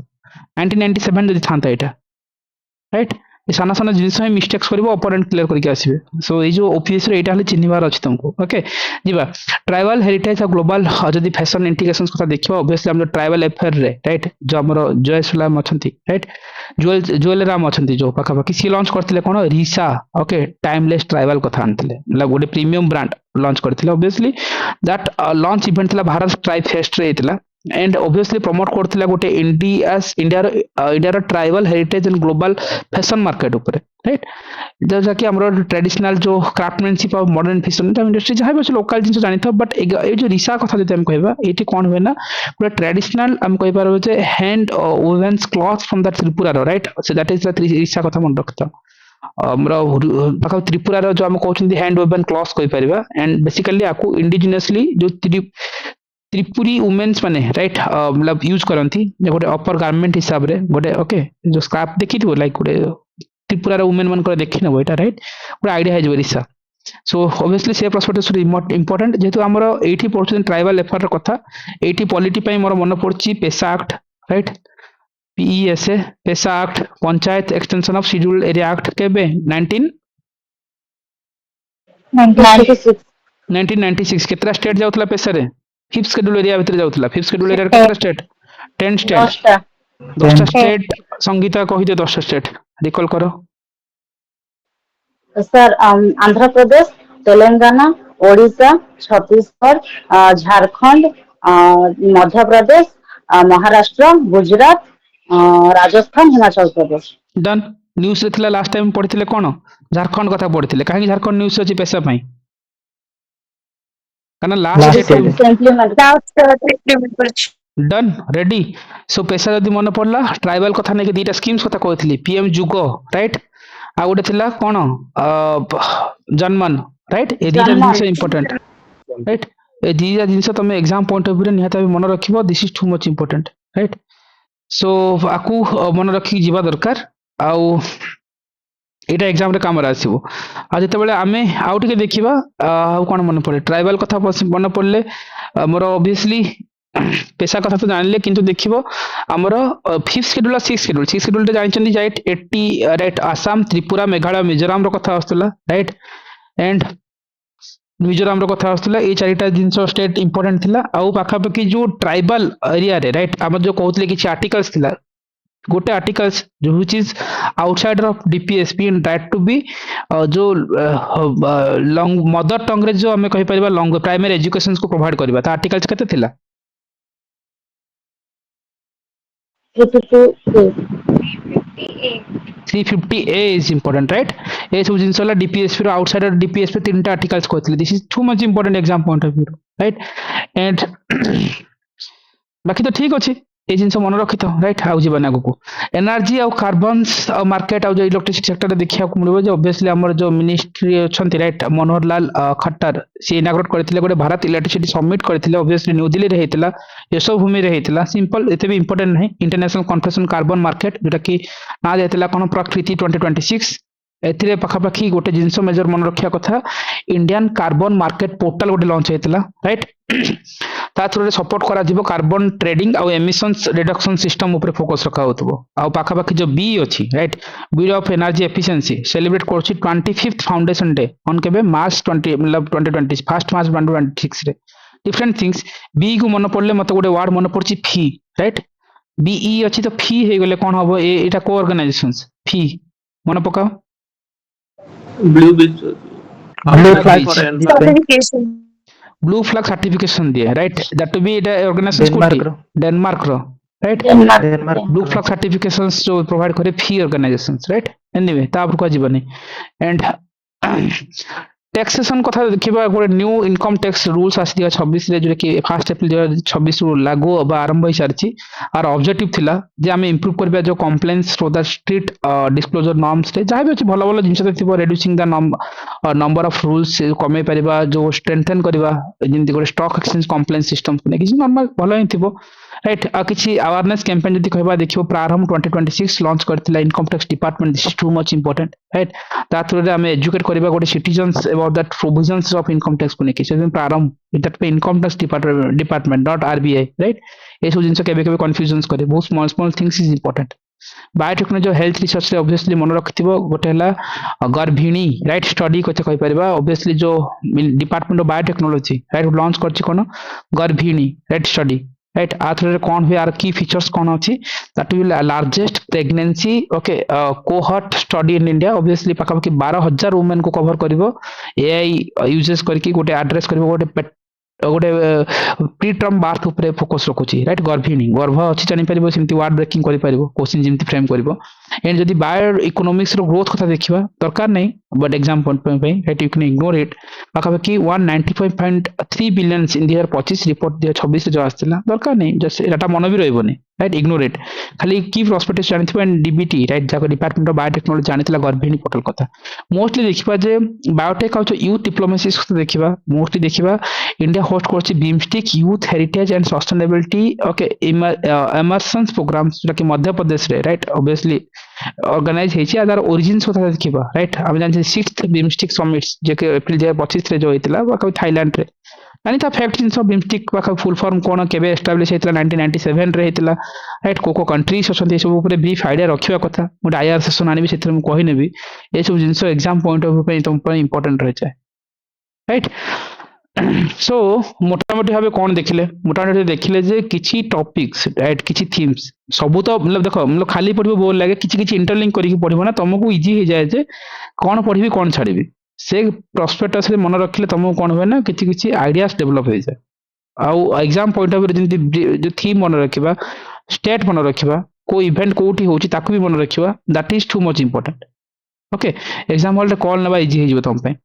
1997 जदी थांता एटा राइट ए साना साना जिनिस में मिस्टेक्स करबो ओपोनेंट क्लियर करके आसीबे सो ए जो ओपीएस रे एटा हले चिन्हिबार अछि तुमको ओके जीवा ट्राइबल हेरिटेज और ग्लोबल जदी फैशन इंटीग्रेशंस कथा देखिबा ऑब्वियसली हम ट्राइबल अफेयर रे राइट जो हमरो जयसुलाम अछंती राइट जुएल राम अछंती जो पाखा पाखी सी लॉन्च करथिले कोन रिसा ओके टाइमलेस ट्राइबल कथा आनथिले मतलब गोटे प्रीमियम ब्रांड लॉन्च करथिले ऑब्वियसली दैट लॉन्च इवेंट थिला भारत ट्राइब फेस्ट रे हेतिला एंड ऑब्वियसली प्रमोट करथिला गोटे इंडिया रो tribal heritage and global fashion market ऊपर राइट जैसा कि हमरो ट्रेडिशनल जो क्राफ्टमैनशिप और मॉडर्न फैशन इंडस्ट्री जहां भी लोकल जिंस जानि था बट ए जो रिसा कथा जते हम कहबा एटी कोन होय ना पूरा ट्रेडिशनल हम कहि पारो जे hand wovens cloth from that Tripura रो right so that is the risa कथा मन रखता हमरा पाखा त्रिपुरा रो जो हम कहउछन हैंड वोवेन क्लॉथ कहि परिबा एंड बेसिकली आकु इंडिजिनियसली जो त्रिपुरी वुमेन्स माने राइट मतलब यूज करंती गोटे अपर गारमेंट हिसाब रे गोटे ओके जो स्कार्फ देखि थो लाइक गोटे त्रिपुरा रो वुमेन मन को देखि नबो एटा राइट पूरा आईडिया है रिसा सो ऑब्वियसली से पर्सपेक्टिव इंपोर्टेंट जेतु हमरो एठी पड़छ ट्राइबल एफआर रो कथा एठी पॉलिटी पई मोर मन पड़छि PESA act right P E S A PESA act panchayat extension of scheduled area act केबे 1996 केतरा स्टेट जाउतला पेसा रे फिफ्थ शेड्यूल एरिया भीतर जाउतला फिफ्थ शेड्यूल एरिया केतरा स्टेट 10 स्टेट 10 स्टेट संगीता कहि दे 10 स्टेट रिकॉल करो sir Andhra Pradesh Telangana Odisha Chhattisgarh Jharkhand Madhya Pradesh Maharashtra Gujarat Rajasthan Himachal Pradesh done news रे थिला लास्ट टाइम पढिथिले कोन झारखंड कथा पढिथिले काहे झारखंड न्यूज अछि पैसा पई काना लास्ट डन रेडी सो पैसा जदी मन पड़ला ट्राइबल कथा नै के दीटा स्कीम्स कथा कहथिली पीएम जुगो राइट आ गोटे थिला कोन जनमन राइट ए दीटा जिंस इंपोर्टेंट राइट ए दिया जिनस तुम एग्जाम पॉइंट ऑफ व्यू रे निहात भाबे मन रखिबो this is too much important right so आकु मन रखी जीवा दरकार आउ एटा एग्जाम रे काम आसो आ जिते आमे आउ टिके देखिबा आउ कोन मन पड़े ट्राइबल कथा मन पड़ले मोर ऑब्वियसली पेशा कथा तो जानले किंतु देखिबो हमर 5th शेड्यूल 6th शेड्यूल रे जानचंदी राइट 80 राइट आसाम त्रिपुरा मेघालय मिजोराम रो कथा आस्तला राइट एंड मिजोराम रो कथा आस्तला ए चारिटा जिंसो स्टेट इंपोर्टेंट थिला आउ पाखा पाखी जो ट्राइबल एरिया रे राइट हम जो कहतले कि आर्टिकल्स थिला गोटे आर्टिकल्स जो which is outside of DPSP and that to be जो लॉन्ग मदर टंग रे जो हमें कहि परिबा लॉन्ग प्राइमरी एजुकेशन को प्रोवाइड करबा ता आर्टिकल्स केते थिला 350A is important, right? ये सब जिनस वाला DPSP रो आउटसाइड ऑफ DPSP तीनटा आर्टिकल्स कहतले this is too much important exam point of view right and बाकी तो ठीक अछि ए जिनस मन रखि तो राइट आउ जीवन आगु एनर्जी और कार्बन्स मार्केट और जो इलेक्ट्रिसिटी सेक्टर देखिया को मिलबो जे ऑब्वियसली हमर जो मिनिस्ट्री अछंती राइट मनोहर लाल खट्टर से इनाग्रेट करथिले गोटे भारत इलेक्ट्रिसिटी समिट करथिले ऑब्वियसली न्यू दिल्ली रे हेतला यशोभूमि रे हेतला सिंपल एते भी इंपोर्टेंट नहीं international conference on carbon market जोटा कि ना जायतला कोन प्रकृति 2026 एथिरे पाखापाखी गोटे जिनस मेजर मन रखिया कथा इंडियन कार्बन मार्केट पोर्टल गोटे लॉन्च हेतला राइट ता थ्रू सपोर्ट करा जिवो कार्बन ट्रेडिंग और एमिशंस रिडक्शन सिस्टम ऊपर फोकस रखा होतबो आ पाखापाखी जो बी अछि right bureau of energy efficiency celebrate करछि 25th फाउंडेशन डे ऑन केबे मार्च 20 मतलब 2020 1 मार्च 2026 रे डिफरेंट थिंग्स बी को मन पड़ले मते गोटे वर्ड मन पड़छि फी राइट बीई अछि तो फी हे गेले कोन हबो एटा को ऑर्गेनाइजेशंस फी मन पकाओ blue beach Blue flag Certification. Blue flag certification दिए राइट दैट टू बी एटा ऑर्गेनाइजेशन डेनमार्क रो right Denmark blue flag certifications जो प्रोवाइड करे फी ऑर्गेनाइजेशंस राइट एनीवे ता पर को जीवनी एंड टैक्सेशन कथा देखिबा गोटे न्यू इनकम टैक्स रूल्स आसी दिया 26 रे जो कि 1 अप्रैल 2026 रु लागू अब आरंभ होई सारची आर ऑब्जेक्टिव थिला जे हमें इंप्रूव करबा जो complaints for the strict disclosure norms रे जहां भी अछि भलो भलो जिंस थिबो reducing the number of rules कमे परिबा जो स्ट्रेंथन करबा जिंति गोटे स्टॉक एक्सचेंज कंप्लेंट सिस्टम को किछि नॉर्मल भलो ही थिबो राइट आ किछि अवेयरनेस कैंपेन जति कहबा देखिबो प्रारंभ 2026 लॉन्च करथिला income tax department this is too much important right ता थ्रू रे हमें एजुकेट करबा गोटे citizens about that provisions of income tax को नेकी से प्रारंभ दैट पे income tax department not RBI right ए सब जिंस केबे केबे कंफ्यूजन्स करे बहुत small things is important biotechnology health research रे ऑब्वियसली मन रखथिबो गोटे हला गर्भिणी राइट स्टडी कते कहि परबा ऑब्वियसली जो department of biotechnology right launch करछि कोन गर्भिणी राइट स्टडी राइट आथरे कौन हुए आर की फीचर्स कौन अछि that will largest pregnancy okay cohort study in India obviously पाखापाखि 12,000 वुमेन को कवर करिवो एआई यूजेस करके गोटे एड्रेस करिवो गोटे गोटे प्री टर्म बार्थ ऊपर फोकस रखुची राइट गर्भिणी गर्भ अच्छी जानी पारिबो सिमती वर्ड ब्रेकिंग करि पारिबो क्वेश्चन जिमती फ्रेम करिवो एंड जदी बायो इकोनॉमिक्स रो ग्रोथ कथा देखिबा दरकार नै बट एग्जाम पॉइंट पे right you can ignore it पाखापाखि 195.3 बिलियन इन 2025 रिपोर्ट 2026 जो आस्थिला दरकार नै जस्ट एटा मन भी रहबोनी राइट इग्नोर इट खाली की प्रोस्पेक्टस जानिथिबा एंड डीबीटी राइट जाको डिपार्टमेंट ऑफ बायोटेक्नोलॉजी जानिथिला गर्भिणी पोर्टल कथा मोस्टली देखिबा जे बायोटेक आ यूथ डिप्लोमेसी कथा देखिबा मोस्टली देखिबा इंडिया होस्ट करछि BIMSTEC youth heritage and sustainability okay immersions programmes जो कि मध्य प्रदेश रे राइट ऑब्वियसली ऑर्गेनाइज हेछि अदर ओरिजिन्स कथा देखिबा राइट हम जानि 6th बिमस्टिक समिट्स जे कि अप्रैल 2025 रे जो हेतिला बाकी थाईलैंड रे यानी ता फैक्ट जिनस बिमस्टिक बाकी फुल फॉर्म कोन केबे एस्टैब्लिश हेतिला 1997 रे हेतिला राइट को कंट्रीज अछन्ती सब ऊपर ब्रीफ आइडिया रखिबा कथा गोटे आईआर सेशन आनिबी सेतिर हम कहि नेबी ए सब जिनस एग्जाम पॉइंट ऑफ व्यू पे तुम पर इंपोर्टेंट रह जाय राइट सो मोटामोटी भाव कौन देखिले मोटामोटी देखिले जे किछि टॉपिक्स राइट किछि थीम्स सबु तो मतलब देखो मतलब खाली पढ़िबो बोल लागे किछि किछि इंटरलिंक करिक पढ़िबो ना तुमको इजी हो जाए जे कौन पढ़िबी कौन छाड़िबी से प्रोस्पेक्टस रे मन रखिले तुमको कौन हुए ना किछि किछि आइडियाज डेवलप हो जाए आउ एग्जाम पॉइंट ऑफ व्यू जिंति जो थीम मन रखिबा स्टेट मन रखिबा को इवेंट कोठी होची ताकू भी मन रखिबा that is too much important okay exam hall रे कॉल नबा इजी हो जिवो तुम पे